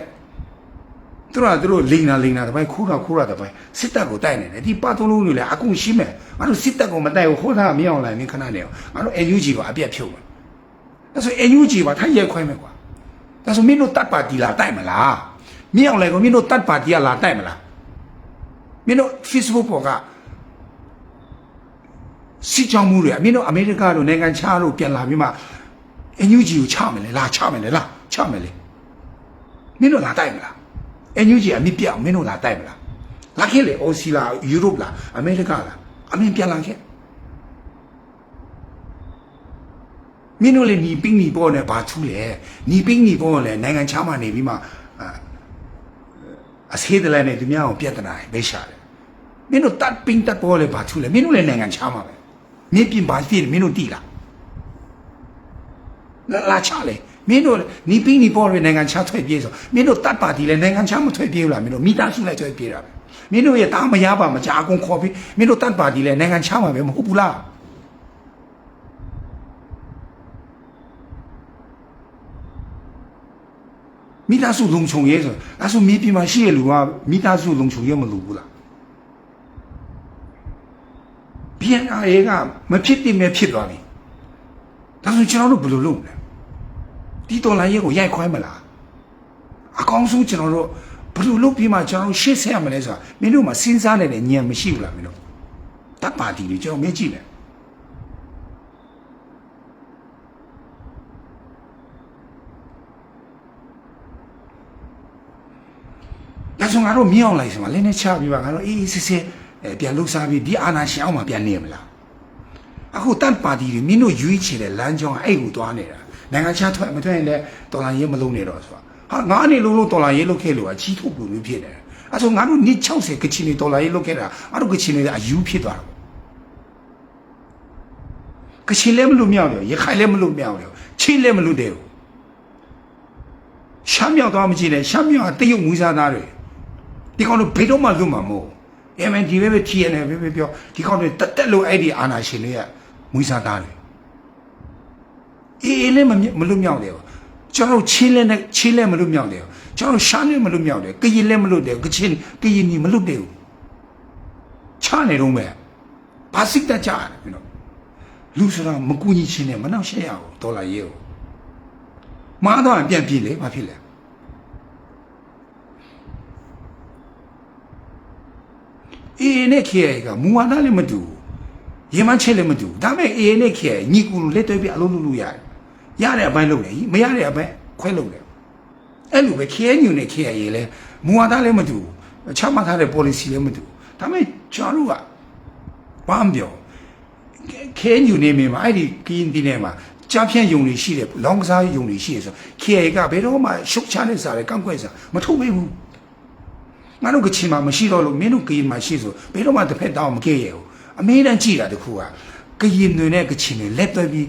သူတို့လိန်နာတပိုင်းခိုးတာတပိုင်းစစ်တပ်ကိုတိုက်နေတယ်ဒီပါသုံးလုံးတွေလည်းအကုန်ရှိမယ်ငါတို့စစ်တပ်ကိုမတိုက်ဘူးဟိုသားမရောက်လာရင်ခဏနေအောင်ငါတို့ NUG ကိုအပြတ်ဖြုတ်မယ်ဒါဆို NUG ပါထိုက်ရိုက်ခွဲမယ်ကွာဒါဆိုမင်းတို့တပ်ပါတီလာတိုက်မလားမင်းအောင်လည်းကိုမင်းတို့တပ်ပါတီကလာတိုက်မလားမင်းတို့ Facebook ပေါ်က စစ်ကြောင်းမှုတွေမင်းတို့အမေရိကတို့နိုင်ငံခြားတို့ပြန်လာပြီးမှအန်ယူဂျီကိုချမယ်လေလားချမယ်လေလားချမယ်လေမင်းတို့လာတိုက်မလားအန်ယူဂျီအမြင့်ပြအောင်မင်းတို့လာတိုက်မလားလာခဲ့လေအော်စီလာယူရိုပလားအမေရိကလားအမင်းပြန်လာခဲ့မင်းတို့လည်းညီပင်းညီပေါ်နဲ့ဘာထူးလဲညီပင်းညီပေါ်လည်းနိုင်ငံခြားမှာနေပြီးမှအစေးတလည်းနဲ့သူများကိုပြဿနာပဲရှာတယ်မင်းတို့တတ်ပင်းတတ်ပေါ်လည်းဘာထူးလဲမင်းတို့လည်းနိုင်ငံခြားမှာပဲမင်းပြင်ဘာဖြစ်မင်းတို့တိလားလာချလေမင်းတို့ညီပင်းညီပေါ်လည်းနိုင်ငံခြားထွက်ပြေးဆိုမင်းတို့တတ်ပါတီလည်းနိုင်ငံခြားမထွက်ပြေးဘူးလားမင်းတို့မိသားစုလည်းထွက်ပြေးတာပဲမင်းတို့ရဲ့တားမရပါမကြအကုန်ခေါ်ပြီးမင်းတို့တတ်ပါတီလည်းနိုင်ငံခြားမှာပဲမဟုတ်ဘူးလားမိသားစုလုံခြုံရေးဆိုဒါဆိုမြေပြင်မှာရှိရလူကမိသားစုလုံခြုံရေးမလုပ်ဘူးလားပြန်အေးကမဖြစ်တင်မဲ့ဖြစ်သွားပြီဒါဆိုကျွန်တော်တို့ဘယ်လိုလုပ်လဲဒီတော်လိုင်းရေးကိုရိုက်ခွဲမလားအကောင်းဆုံးကျွန်တော်တို့ဘယ်လိုလုပ်ပြီးမှကျွန်တော်တို့ရှေ့ဆက်ရမလဲဆိုတာမင်းတို့မှာစဉ်းစားနေတဲ့ဉာဏ်မရှိဘူးလားမင်းတို့တပ်ပါတီတွေကျွန်တော်မြင်ကြည့်တယ်ဒါဆိုငါတို့မြင်အောင်လိုက်စမှာလင်းနဲ့ချပြီးပါငါတို့အေးစစ်စစ်ပြန်လှုပ်ရှားပြီးဒီအာနာရှင်အောင်မှပြန်နေမလားအခုတန်ပါတီတွေမင်းတို့ရွေးချယ်တဲ့လမ်းကြောင်းအဲ့ကိုသွားနေတာနိုင်ငံခြားထွက်မထွက်ရင်လည်းတော်လာရေးမလုံးနေတော့ဆိုတာဟာငါအနေလုံးလုံးတော်လာရေးလုပ်ခဲ့လို့အကြီးထုတ်လို့မျိုးဖြစ်တယ်အဲဆိုငါတို့နှစ်60ကချင်တွေတော်လာရေးလုပ်ခဲ့တာငါတို့ကချင်တွေအယူဖြစ်သွားတာကချင်လည်းမလို့မြောက်တယ်ရခိုင်လည်းမလို့မြောက်တယ်ချင်းလည်းမလို့တယ်ရှမ်းမြောက်သွားမကြည့်နဲ့ရှမ်းမြောက်ကတရုတ်မူစားသားတွေဒီကောင်တို့ဘယ်တော့မှလွတ်မှာမဟုတ်MND ပဲ TNL ပဲပြောဒီကောင်တွေတက်လို့အဲ့ဒီအာနာရှင်တွေကမွေးစားသားတွေအေးလည်းမလွတ်မြောက်တယ်ကျွန်တော်ချင်းလည်းမလွတ်မြောက်တယ်ကျွန်တော်ရှမ်းလည်းမလွတ်မြောက်တယ်ကရင်လည်းမလွတ်တယ်ကချင်ကရင်ညီမလွတ်တယ်ချနေတော့မယ်ဘာစိတ်တကြတယ်ပြီးတော့လူဆိုတာမကူညီချင်းနဲ့မနှောက်ရှက်ရဘူးဒေါ်လာရေးကိုမားတော့ပြန်ပြေးလေဘာဖြစ်လဲအေးနဲ့ခေကမူဝါဒလည်းမတူရေမချက်လည်းမတူဒါပေမဲ့အေးနဲ့ခေညီကူလက်တွဲပြီးအလုံးလို့ရတယ်ရတဲ့အပိုင်းလုပ်တယ်မရတဲ့အပိုင်းခွဲလုပ်တယ်အဲ့လိုပဲခေညူနဲ့ခေရေလဲမူဝါဒလည်းမတူချမှတ်ထားတဲ့ policy လည်းမတူဒါပေမဲ့ကျွန်တော်တို့ကဘာမှပြောခေညူနေမှာအဲ့ဒီကင်းဒီနေမှာကြားဖြန့်ယုံတွေရှိတယ်လောင်းကစားယုံတွေရှိတယ်ဆိုခေကဘယ်တော့မှရှုပ်ချတဲ့စားတယ်ကန့်ကွက်စားမထုတ်ပေးဘူးငါတို့ကချင်မှာမရှိတော့လို့မင်းတို့ကရင်မှာရှိဆိုဘယ်တော့မှတစ်ဖက်တောင်းမခဲ့ရဘူးအမေးတန်းကြည့်တာတခုကရင်တွေနဲ့ကချင်တွေလက်သွဲပြီး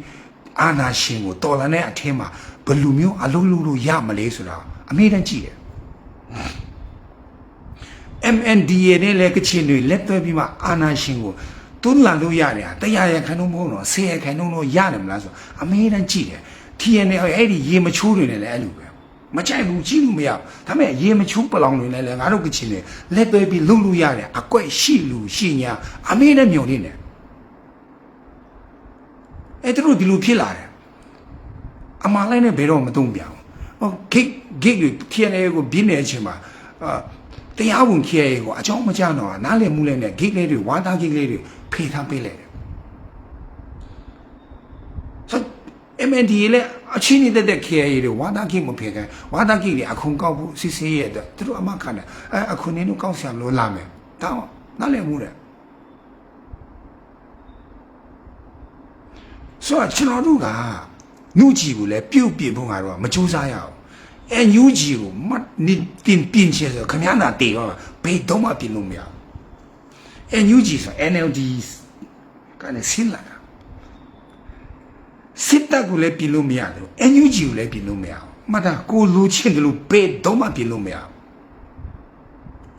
အာနာရှင်ကိုတော်လန်တဲ့အထင်းမှာဘယ်လိုမျိုးအလုံးလုံးလို့ရမလဲဆိုတာအမေးတန်းကြည့်တယ် MNDA နဲ့လည်းကချင်တွေလက်သွဲပြီးမှအာနာရှင်ကိုတွန်းလှန်လို့ရတယ်တရားရခိုင်တော့မဟုတ်တော့10ရခိုင်တော့ရတယ်မလားဆိုအမေးတန်းကြည့်တယ် TNL အဲ့ဒီရေမချိုးတွေနဲ့လည်းအဲ့လိုပဲမကြိုက်ဘူးကြည့်လို့မရဘူးဒါပေမဲ့ရေမချိုးပလောင်တွေနဲ့လည်းငါတို့ကချင်တယ်လက်သွဲပြီးလှုပ်လို့ရတယ်အကွက်ရှိလူရှိညာအမေနဲ့မြုံနေတယ်အဲ့တို့ဒီလိုဖြစ်လာတယ်အမှန်လိုက်နဲ့ဘယ်တော့မတုံ့ပြန်ဘူးဟောဂိတ်တွေ TNL ကိုပြင်းနေတဲ့အချိန်မှာတရားဝင် KIA ကိုအကြောင်းမကြတော့နားလည်မှုလေးနဲ့ဂိတ်လေးတွေဝါသားဂိတ်လေးတွေဖေးထားပေးလိုက်တယ်MND လည်းအချင်းနေတဲ့ KIA တွေဝါသားဂိတ်မဖေးခံဝါသားဂိတ်တွေအခုကောက်ဖို့စစ်ဆေးရတဲ့သူတို့အမှခံတယ်အခုနေလို့ကောက်ဆရာလို့လာမယ်တောင်းနားလည်မှုတဲ့ဆိုတော့ကျွန်တော်တို့ကနုကြည့်ဘူးလေပြုတ်ပြဖို့ကတော့မကြိုးစားရအောင်NUG ကိုမတင်ပြင်းချင်ဆိုခမရနာတေတော့ဘယ်တော့မှပြင်လို့မရ NUG ဆို NLD ကနေဆင်းလာတာစစ်တပ်ကိုလည်းပြင်လို့မရတယ် NUG ကိုလည်းပြင်လို့မရဘူးမှတ်တာကိုလူချင်းတယ်လို့ဘယ်တော့မှပြင်လို့မရ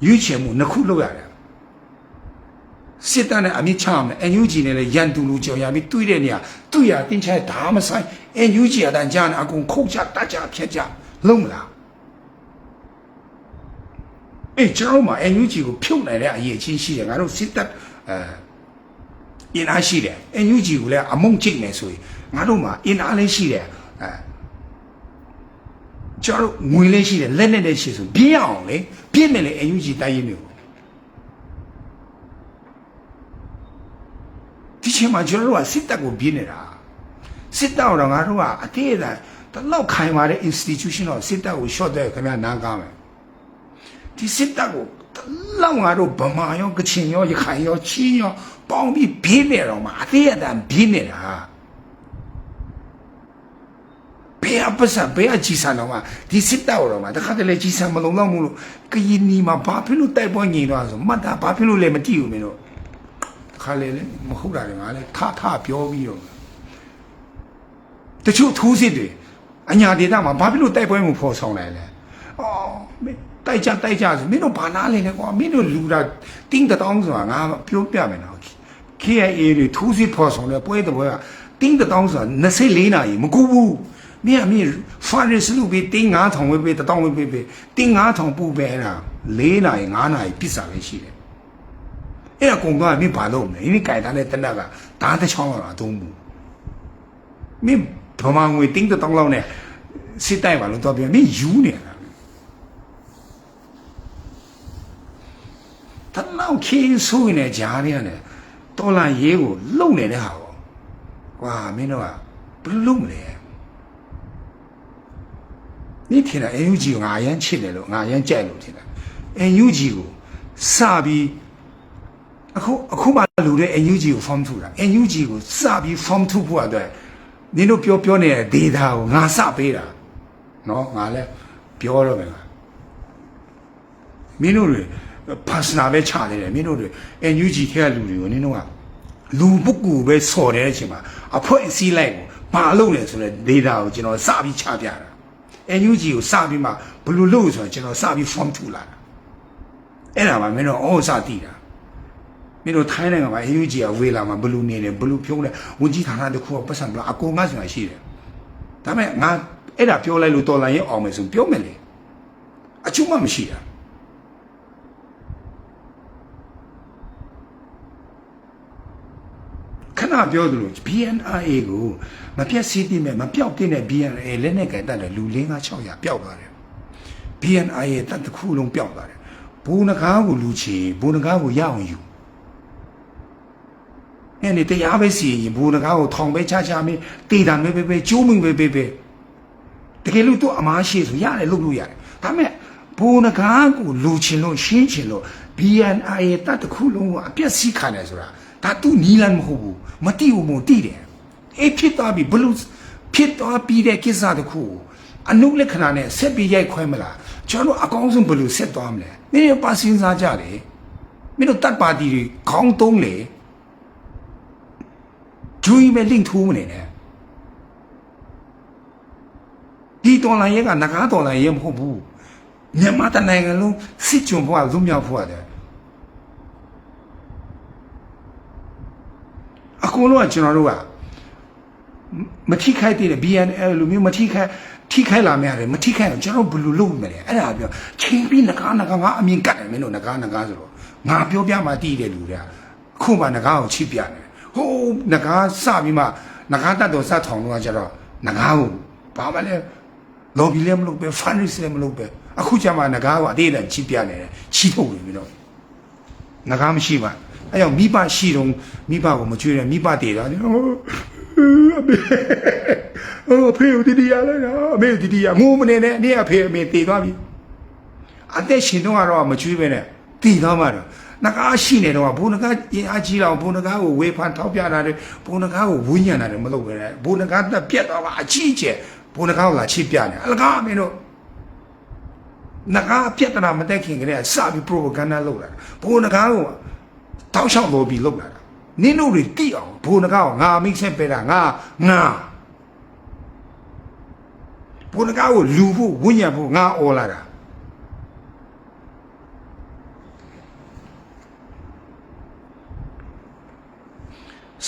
ရွေးချယ်မှုနှစ်ခုလုပ်ရတယ်စစ်တပ်နဲ့အမြင့်ချအောင် NUG နဲ့လည်းရန်တူလူကြော်ရပြီးတွေးတဲ့နေရာသူ့ရတင်းချဲဓာမဆိုင် NUG အတန်ကြာနေအကုန်ခုတ်ချတတ်ကြဖြတ်ကြလုံးမလားအေးကျွန်တော်မှာ NUG ကိုဖြုတ်နိုင်တဲ့အရေးချင်းရှိတယ်ငါတို့စစ်တပ်အင်အားရှိတယ် NUG ကိုလည်းအမုံကျိတ်မယ်ဆိုရင်ငါတို့မှာအင်အားလည်းရှိတယ်ကျွန်တော်ငွေလည်းရှိတယ်လက်နဲ့လည်းရှိဆိုပြင်းအောင်လေပြင်းမယ်လေ NUG တိုင်းရင်းမျိုးဒီချ ချင်းမှာကျွန်တော်တို့ကစစ်တပ်ကိုပြင်းနေတာစစ်တပ်တော့ငါတို့ကအသေးအတန်တလောက်ခိုင်ပါတဲ့ institution တော့စစ်တပ်ကို short တဲ့ခင်ဗျာနားကားမယ်ဒီစစ်တပ်ကိုတလောက်ငါတို့ဗမာရောကချင်ရောရခိုင်ရောချင်းရောပေါင်းပြီးပြင်းနေတော့မှအသေးအတန်ပြင်းနေတာဘယ်အပစဘယ်အကြီးစံတော့မှဒီစစ်တပ်တော့မှတခါတလေကြီးစံမလုံလောက်မှုလို့ကရင်နီမှာဘာဖြစ်လို့တိုက်ပွဲညင်တော့ဆိုမှတ်တာဘာဖြစ်လို့လဲမသိဘူးမင်းတို့ခါလေလေမဟုတ်တာလေငါလေထပြောပြီးတော့တချို့ထိုးစစ်တွေအညာဒေတာမှာဘာဖြစ်လို့တိုက်ပွဲမှုဖော်ဆောင်လိုက်လဲအော်တိုက်ကြဆိုမင်းတို့ဘာနာလဲကွာမင်းတို့လူတာတင်းတောင်းဆိုတာငါပြောပြမယ်နော် KIA တွေထိုးစစ်ဖော်ဆောင်လဲပွဲတဲ့ပွဲကတင်းတောင်းဆိုတာ24နာရီမကူဘူးမင်းFaris လူပြီးတင်း9000ဝေးပေး1000ဝေးပေးတင်း9000ပူပဲလား4နာရီ5နာရီပြစ်စာပဲရှိတယ်အဲ့ဒါကုန်သွားမင်းဘာလုပ်မလဲဒီကြိုင်သားနဲ့တနက်ကဓာတ်တစ်ချောင်းတော့အသုံးဘူးမင်းဗမာငွေတင်း1000လောက်နဲ့စစ်တိုက်ပါလို့တော့ပြန်မင်းယူနေတာတနောက်ခင်းဆိုးနေကြရတယ်တော်လာရေးကိုလုံနေတဲ့ဟာပေါ့ကွာမင်းတို့ကဘယ်လုံမလဲ你听了 NUG 我眼起来了，我眼摘了听了 NUG ကိုစပြီးအခုမှလူတွေ NUG ကို form 2တာ NUG ကိုစပြီး form 2ဖို့အတွက်နင်တို့ပြောနေတဲ့ data ကိုငါစပေးတာနော်ငါလည်းပြောတော့မယ်မင်းတို့တွေ personal ပဲချနေတယ်မင်းတို့တွေ NUG ထဲကလူတွေကိုနင်တို့ကလူပုဂ္ဂိုလ်ပဲစော်တဲ့အချိန်မှာအဖွဲ့အစည်းလိုက်ကိုမလုပ်နဲ့ဆိုတဲ့ data ကိုကျွန်တော်စပြီးချပြတာNUG ကိုစပြီးမှဘယ်လိုလုပ်ဆိုတော့ကျွန်တော်စပြီး form 2လာတာအဲ့ဒါမှမင်းတို့အော်စတည်တာမင်းတို့ထိုင်းနိုင်ငံမှာ NUG ကဝေးလာမှာဘယ်လိုနေလဲဘယ်လိုဖြုံးလဲဝန်ကြီးဌာနတစ်ခုကပတ်စံဘလားအကုန်ငါဆိုတာရှိတယ်ဒါပေမဲ့ငါအဲ့ဒါပြောလိုက်လို့တော်လာရင်အောင်မယ်ဆိုပြောမယ်လေအချုံမှမရှိတာခဏပြောသလို BNRA ကိုမပြတ်စီးတိမဲ့မပြောက်တဲ့ BNRA လက်နဲ့ကြိုက်တတ်တယ်လူ5-600ပျောက်သွားတယ် BNRA တတ်တစ်ခုလုံးပျောက်သွားတယ်ဘူနကားကိုလူချီဘူနကားကိုရအောင်ယူအဲ့ဒီတရားပဲစီရင်ဘူနကားကိုထောင်ပဲချမင်းတေးတာပဲကျိုးမင်းပဲတကယ်လို့သူ့အမားရှိဆိုရတယ်လုပ်လို့ရတယ်ဒါပေမဲ့ဘူနကားကိုလူချင်လို့ရှင်းချင်လို့ BNRA တတ်တစ်ခုလုံးကအပြတ်စီးခံတယ်ဆိုတာဒါသူနီလန်မဟုတ်ဘူးမတိဘူးမတိတယ်အေးဖြစ်သွားပြီဘလို့ဖြစ်သွားပြီးတဲ့ကိစ္စတခုအနုလက္ခဏာနဲ့ဆက်ပြီးရိုက်ခွဲမလားကျွန်တော်အကောင်းဆုံးဘလို့ဆက်သွားမလဲမင်းတို့ပါစင်းစားကြတယ်မင်းတို့တတ်ပါတီတွေခေါင်းသုံးလေဂျူးကြီးပဲလင့်ထိုးမနေနဲ့ဒီတော်လိုင်းရဲ့ကငကားတော်လိုင်းရဲ့မဟုတ်ဘူးမြန်မာတနိုင်ငံလုံးစစ်ကြုံဖို့ကလွတ်မြောက်ဖို့ရတယ်အခုလုံးကကျွန်တော်တို့ကမထိခိုက်တဲ့ BNL လူမျိုးမထိခိုက်လာမယ်ရတယ်မထိခိုက်အောင်ကျွန်တော်ဘယ်လိုလုပ်မလဲအဲ့ဒါပြောချင်းပြီးငကားငါအမြင်ကတ်တယ်မင်းတို့ငကားဆိုတော့ငါပြောပြမှတည်တယ်လူတွေကအခုမှငကားကိုချိပြတယ်ဟိုးငကားစပြီးမှငကားတတ်တော်စထောင်တော့ကျတော့ငကားကိုဘာမှလည်း lobby လည်းမလုပ်ပဲ fundraise လည်းမလုပ်ပဲအခုကျမှငကားကိုအသေးအတန်ချိပြနေတယ်ချီထုတ်နေပြီတော့ငကားမရှိပါအဲ့ကြောင့်မိဘရှိတော့မိဘကိုမကြွေးတယ်မိဘတည်တာအဖေဒီဒီရလဲအမေဒီဒီရငိုမနေနဲ့နေ့အဖေအမေတည်သွားပြီအသက်ရှင်တော့ကတော့မကြွေးပဲနဲ့တည်သွားမှာတော့ငကားရှိနေတော့ဘုံငကားအင်အားကြီးလောက်ဘုံငကားကိုဝေဖန်ထောက်ပြတာတယ်ဘုံငကားကိုဝင်းညံတာတယ်မလုပ်ပဲနဲ့ဘုံငကားတက်ပြက်သွားပါအကြီးကျယ်ဘုံငကားကိုလာချိပြနေအလကားမင်းတို့ငကားပြက်တာမတက်ခင်ကတည်းကစပြီး propaganda လုပ်လာဘုံငကားကိုတောက်လျှောက်လို့ပြီးလုပ်လာတာနင်းတို့တွေတိအောင်ဘုံငကားကိုငါမိတ်ဆက်ပေးတာငါဘုံငကားကိုလူဖို့ဝင်းညံဖို့ငါអော်လာတာ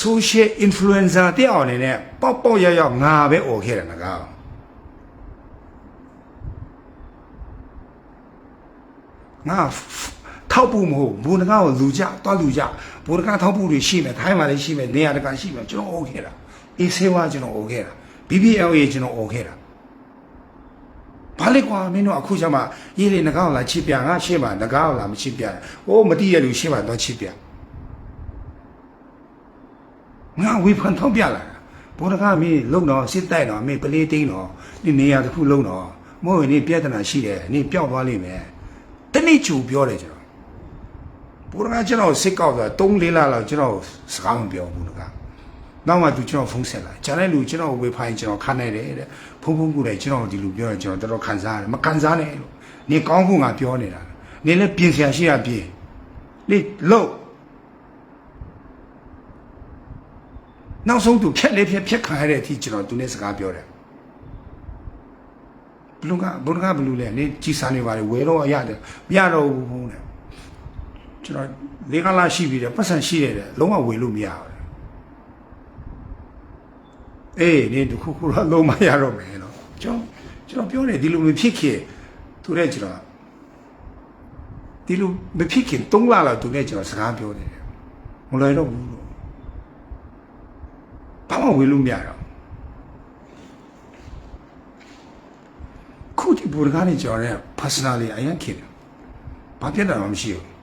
social influencer တဲ့အောင်နေနဲ့ပေါက်ရောက်ငါပဲអော်ခဲ့တယ်ငါထောက်ဖို့မဟုတ်ဘုံတကားကိုလူကြသွားလူကြဘုံတကားထောက်ဖို့တွေရှိမယ်ထိုင်းမှာလည်းရှိမယ်နေရာတကာရှိမယ်ကျွန်တော်អော်ခဲ့တာအေးဆေးဝါကျွန်တော်អော်ခဲ့တာ BBL ရေကျွန်တော်អော်ခဲ့တာဘာလဲကွာမင်းတို့အခုကျမှရေးလေငကားကိုလာချစ်ပြငါရှင်းပါငကားကိုလာမချစ်ပြဟိုးမတိရလူရှင်းပါတော့ချစ်ပြ ငါဝေဖန်ထောက်ပြလာတာဘောရကမင်းလုံတော့စစ်တိုက်တော့မင်းပလေးတင်းတော့ဒီနေရာတစ်ခုလုံတော့မဟုတ်ရင်နေပြဿနာရှိတယ်နေပျောက်သွားလိမ့်မယ်တနေ့ချူပြောတယ်ကျွန်တော်ဘောရကကျွန်တော်စစ်ကောက်ဆို3-4လလောက်ကျွန်တော်စကားမပြောဘူးကနောက်မှသူကျွန်တော်ဖုန်းဆက်လာဂျာတဲ့လူကျွန်တော်ဝေဖိုင်ကျွန်တော်ခန်းနေတယ်တဲ့ဖုန်းကူတယ်ကျွန်တော်ဒီလူပြောရင်ကျွန်တော်တော်တော်ခံစားရတယ်မခံစားနဲ့လို့နေကောင်းခုငါပြောနေတာနေလည်းပြင်ဆရာရှိရပြင်နေလို့နောက်ဆုံးသူဖြက်လေးဖြက်ခံရတဲ့အထိကျွန်တော်သူနဲ့စကားပြောတယ်ဘလူကဘလူလဲနေကြီးစားနေပါလေဝဲတော့ရတယ်မရတော့ဘူးတဲ့ကျွန်တော်၄ခါလာရှိပြီတဲ့ပတ်စံရှိရတယ်လုံးဝဝေလို့မရဘူးအေးနေတခုခုတော့လုံးမရတော့မယ်နော်ကျွန်တော်ပြောတယ်ဒီလိုမဖြစ်ခင်သူနဲ့ကျွန်တော်ဒီလိုမဖြစ်ခင်3လလောက်သူနဲ့ကျွန်တော်စကားပြောနေတယ်မလွယ်တော့ဘူးလို့ဘာမှဝေလို့မရတော့ခုဒီဘူရကနေကျွန်တော်နဲ့ personally အရင်ခင်ဘာဖြစ်တာမှမရှိဘူး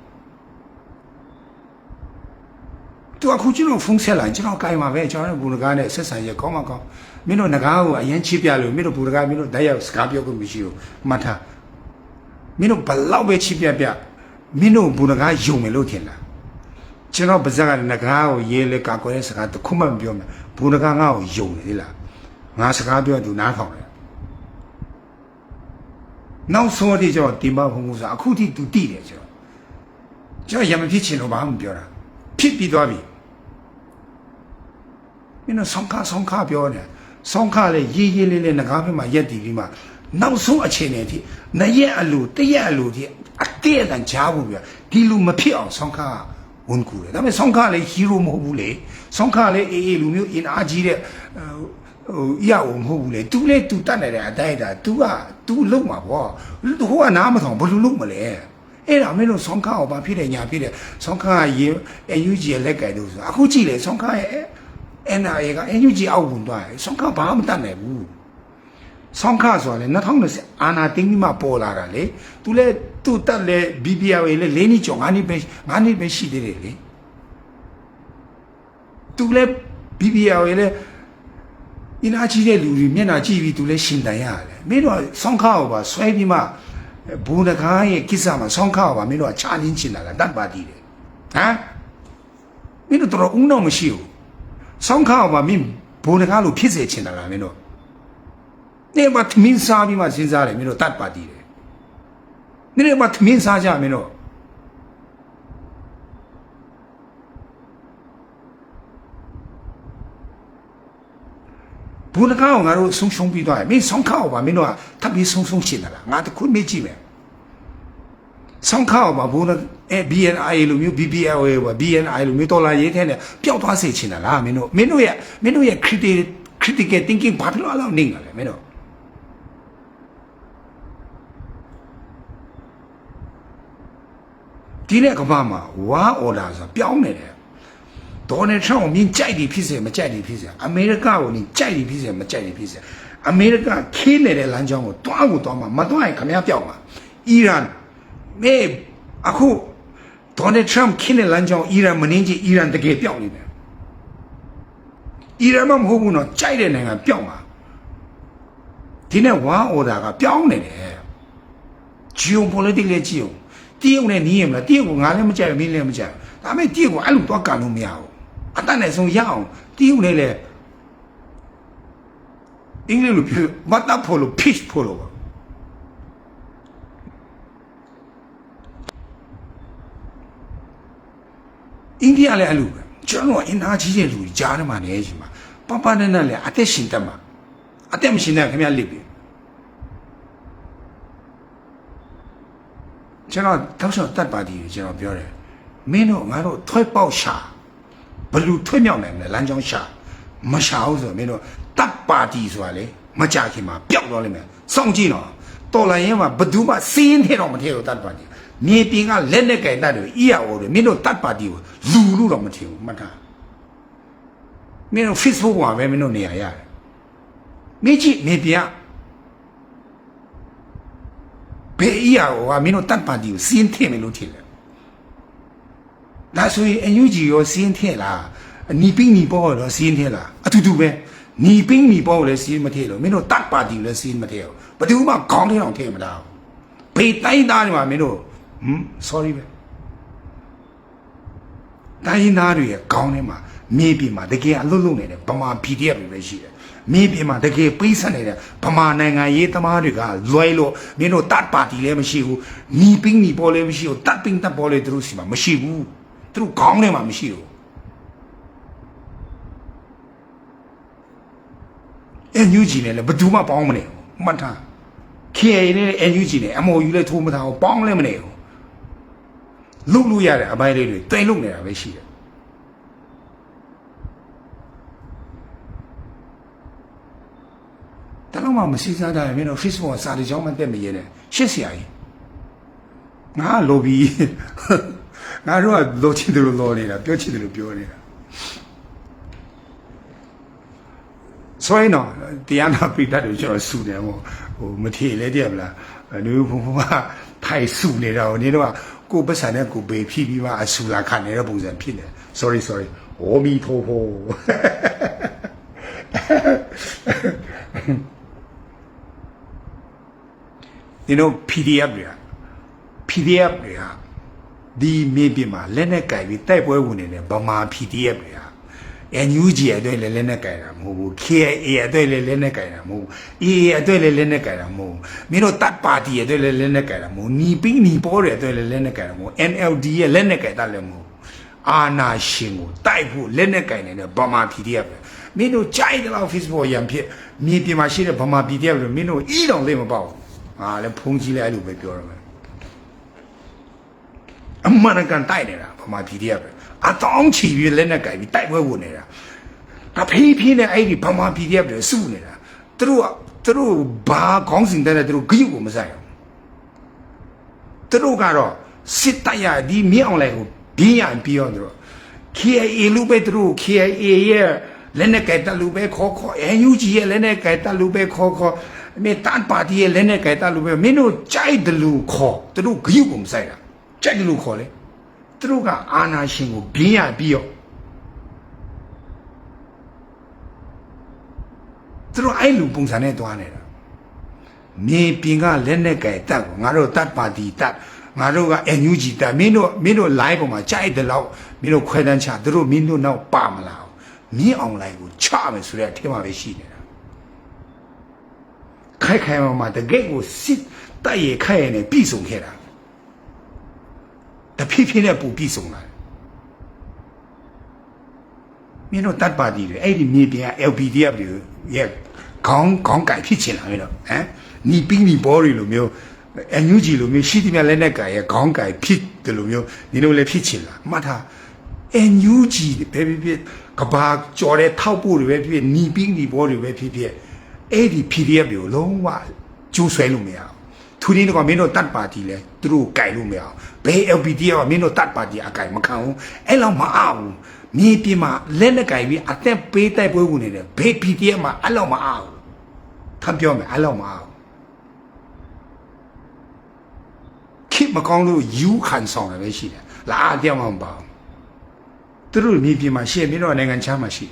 သူအခုကျွန်တော်ဖုန်းဆက်လိုက်ကျွန်တော်ကိုင်ပါပဲကျွန်တော်ဘူရကနဲ့ဆက်ဆံရကောင်းမကောင်းမင်းတို့ငကားကိုအရင်ချစ်ပြလို့မင်းတို့ဘူရကမင်းတို့တိုက်ရောက်စကားပြောခွင့်မရှိဘူးမှတ်ထားမင်းတို့ဘလောက်ပဲချစ်ပြမင်းတို့ဘူရကယုံမယ်လို့ထင်လားကျွန်တော်ပါဇက်ကငကားကိုရေးလေကာကွယ်တဲ့စကားတခုမှမပြောမှာဘူရကငါ့ကိုယုံတယ်လေလားငါစကားပြောသူနားထောင်တယ်နောက်ဆုံးအထိကျွန်တော်ဒီမှာဘုံဘုံဆိုအခုထိသူတိတယ်ကျွန်တော်ရမဖြစ်ချင်လို့ဘာမှမပြောတာဖြစ်ပြီးသွားပြီမင်းတို့ဆောင်းခါပြောနေဆောင်းခါလေရေးလေးငကားဖက်မှာရက်တည်ပြီးမှနောက်ဆုံးအခြေအနေအထိနရက်အလိုတရက်အလိုထိအတေးအတန်ကြားဘူးဗျဒီလူမဖြစ်အောင်ဆောင်းခါဝန်ကူတယ်ဒါပေမဲ့ဆောင်းခါလေဟီးရိုးမဟုတ်ဘူးလေဆောင်းခါလေအေးလူမျိုးအင်အားကြီးတဲ့ရအောင်မဟုတ်ဘူးလေသူလေသူတတ်နေတဲ့အတိုင်းတာ तू လုံမှာပေါ့သူကနားမထောင်ဘယ်လိုလုပ်မလဲအဲ့ဒါမင်းတို့ဆောင်းခါကိုဘာဖြစ်တယ်ညာဖြစ်တယ်ဆောင်းခါကရေအယူကြီးလက်ကဲလို့ဆိုအခုကြည့်လေဆောင်းခါရဲ့NRA ကအယူကြီးအောက်ဝင်သွားတယ်ဆောင်းခါဘာမှတတ်နိုင်ဘူးဆောင်းခါဆိုရင်2020အာနာတင်းပြီးမှပေါ်လာတာလေသူလေသူတက်လေ BBR လေ၄နှစ်ကျော်၅နှစ်ပဲရှိသေးတယ်လေသူလေ BBR လေအင်အားကြီးတဲ့လူတွေမျက်နှာကြည့်ပြီးသူလည်းရှင်တန်ရတယ်မင်းတို့ဆောင်းခါကိုပါဆွဲပြီးမှဘူနကားရဲ့ကိစ္စမှာဆောင်းခါကိုပါမင်းတို့ချာလင်းချင်တာလားတတ်ပါတည်တယ်ဟမ်မင်းတို့တော့ဦးတော့မရှိဘူးဆောင်းခါကိုပါမင်းဘူနကားလို့ဖြစ်စေချင်တာလားမင်းတို့နေမှာသမင်းစားပြီးမှစဉ်းစားတယ်မင်းတို့တတ်ပါတည်တယ်နေမှာသမင်းစားကြမင်းတို့ဘူနကားကိုငါတို့ဆုံးရှုံးပြီးသွားတယ်မင်းဆောင်းခါကိုပါမင်းတို့ကထပ်ပြီးဆုံးရှင်းတာလားငါတခုမေးကြည့်မယ်ဆောင်းခါကိုပါဘူနBNI လိုမျိုး BBL ပါ BNI လိုမျိုးတော်လာရေးထဲနဲ့ပျောက်သွားစေချင်တာလားမင်းတို့ရဲ့ critical thinking ဘာဖြစ်လို့အဲ့လိုနေလဲမင်းတို့ဒီနေ့ကမ္ဘာမှာဝါအော်ဒါဆိုပြောင်းနေတယ်ဒေါ်နယ်ထရန့်ကိုမြင်ကြိုက်တယ်ဖြစ်စေမကြိုက်တယ်ဖြစ်စေအမေရိကကိုနေကြိုက်တယ်ဖြစ်စေမကြိုက်တယ်ဖြစ်စေအမေရိကခင်းနေတဲ့လမ်းကြောင်းကိုတွားမှာမတွားရင်ခမရပြောက်မှာအီရန်မေအခုဒေါ်နယ်ထရန့်ခင်းတဲ့လမ်းကြောင်းအီရန်မနှင်းကြီးအီရန်တကယ်ပြောက်နေတယ်အီရန်မဟုတ်ဘူးနော်ကြိုက်တဲ့နိုင်ငံပြောက်မှာဒီနေ့ဝါအော်ဒါကပြောင်းနေတယ် geopolitics လည်းကြည့်အောင်တရုတ်နဲ့နီးရမလားတရုတ်ကငါလည်းမကြိုက်ဘူးမင်းလည်းမကြိုက်ဘူးဒါပေမဲ့တရုတ်ကအဲ့လိုတော့ကန်လို့မရဘူးအတတ်နဲ့ဆုံးရအောင်တရုတ်နဲ့လည်းအင်္ဂလိပ်လိုပြောမတ်တပ်ဖို့လို့ pitch ဖို့လို့အိန္ဒိယလည်းအဲ့လိုပဲကျွန်တော်အင်အားကြီးတဲ့လူကြားထဲမှာနေရှိမှာပပနဲ့လည်းအသက်ရှင်တတ်မှာအသက်မရှင်တဲ့ခင်ဗျားလိပ်ပြီကျွန်တော်တောက်လျှောက်တတ်ပါသည်ကျွန်တော်ပြောတယ်မင်းတို့ငါတို့ထွဲပေါက်ရှာဘလူထွဲမြောက်နိုင်တယ်လမ်းကြောင်းရှာမရှာဘူးဆိုတော့မင်းတို့တပ်ပါတီဆိုတာလေမကြခင်မှာပျောက်သွားလိမ့်မယ်စောင့်ကြည့်တော့တော်လိုင်းရင်မှာဘသူမှစီးရင်ထဲတော့မထဲတော့တပ်ပါတီမြေပြင်ကလက်နဲ့ကင်တတ်တယ်အီယာအိုတွေမင်းတို့တပ်ပါတီကိုလူလို့တော့မထင်ဘူးမှတ်ထားမင်းတို့ Facebook မှာပဲမင်းတို့နေရရတယ်မင်းကြည့်မြေပြင်ကဘယ်အီယာအိုကမင်းတို့တပ်ပါတီကိုစီးရင်ထဲမယ်လို့ထင်တယ်ဒါဆိုရင်အယူကြီးရောစီးရင်ထဲလား你兵你包了先天了啊，对呗，你兵你包了先没天了，没有大把地了先没天了，不对嘛，讲天上天不到，被带大的嘛没有，sorry 呗，带大的讲的嘛，没比嘛，这个啊路来的，不嘛 PDF 来些。没别嘛，这个背上来的，他妈那个也他妈这个来了，没有大把地来没修，你兵你包来没修，大兵大包来都是嘛没修，都讲的嘛没修。NUG 呢，不都嘛帮不了，没他，KA 呢 NUG 呢，MOU 来拖不他，帮了没了，路呀的，买来的，对路呢没修。但我们现在的没有 Facebook 啥的讲嘛，对没嘢呢？谢谢阿姨。我罗比，我说罗钱都罗你了，表钱都表你了。所以呢，第二那被他就叫输的我没听来点了，你有朋友嘛太输你了，你话过不上呢，过被批评嘛输啦，看你那本身骗的。Sorry， 阿弥陀佛。你know PDF 的 PDF 的啊，你没别嘛，人家改变代表物呢，不嘛 PDF 的啊，NUG 也对了，人家改了么？KA 也对了，人家改了么？EA 也对了，人家改了么？没有大把的也对了，人家改了么？你兵你包也对了，人家改了么 ？NLD 也人家改到了么？阿那行哦，代表人家改了不嘛 PDF 的，没有加一个老 Facebook 样片，没别嘛写的不嘛 PDF 的，没有一两类么包。啊，来抨击来就被表了嘛，没人敢带的啦，不嘛 PDF 啊，当起于人家改变带不过来了，他偏偏呢哎，不嘛 PDF 的输呢啦，都把讲成的都给我们噻，都干了，实在呀，你苗来个别样别样的，KA 路边都 KA 也人家改的路边考，NUG 也人家改的路边考。没大把的人家改大路呗，没有摘的路考，这路给我们晒了，摘的路考嘞，这路个阿那辛苦，别呀必要，这路爱路崩山的多呢了，没别个人家改大，俺说大把的大，俺说个 NUG 大，没有来过嘛，摘的路，没有快点车，这路没有那把嘛了，没昂来过，车没出来，天马没戏的。开嘛，这个我是大爷开呢，必送开了，他偏偏呢不必送了。没有大把的了，哎，你那边 LPDF 的也刚改批起来没有？哎，你兵你包里了没有？NUG 了没有？西里面来那改也刚改批的了没有？你都来批起了，妈他 NUG 的别，个把叫来淘宝里别，你兵你包里别。哎，你 PDF 有龙哇，就衰了没有？突然那个没有大把的嘞，都改了没有？被 LPD 啊，没有大把的啊改没看哦，哎老马啊，你别嘛，人家改变啊，但被带不过来的，被 PDF 嘛，哎老马啊，他表明哎老马啊，看嘛讲了有看上了那些的，哪点嘛吧？都你别嘛，现在没有那个钱嘛是。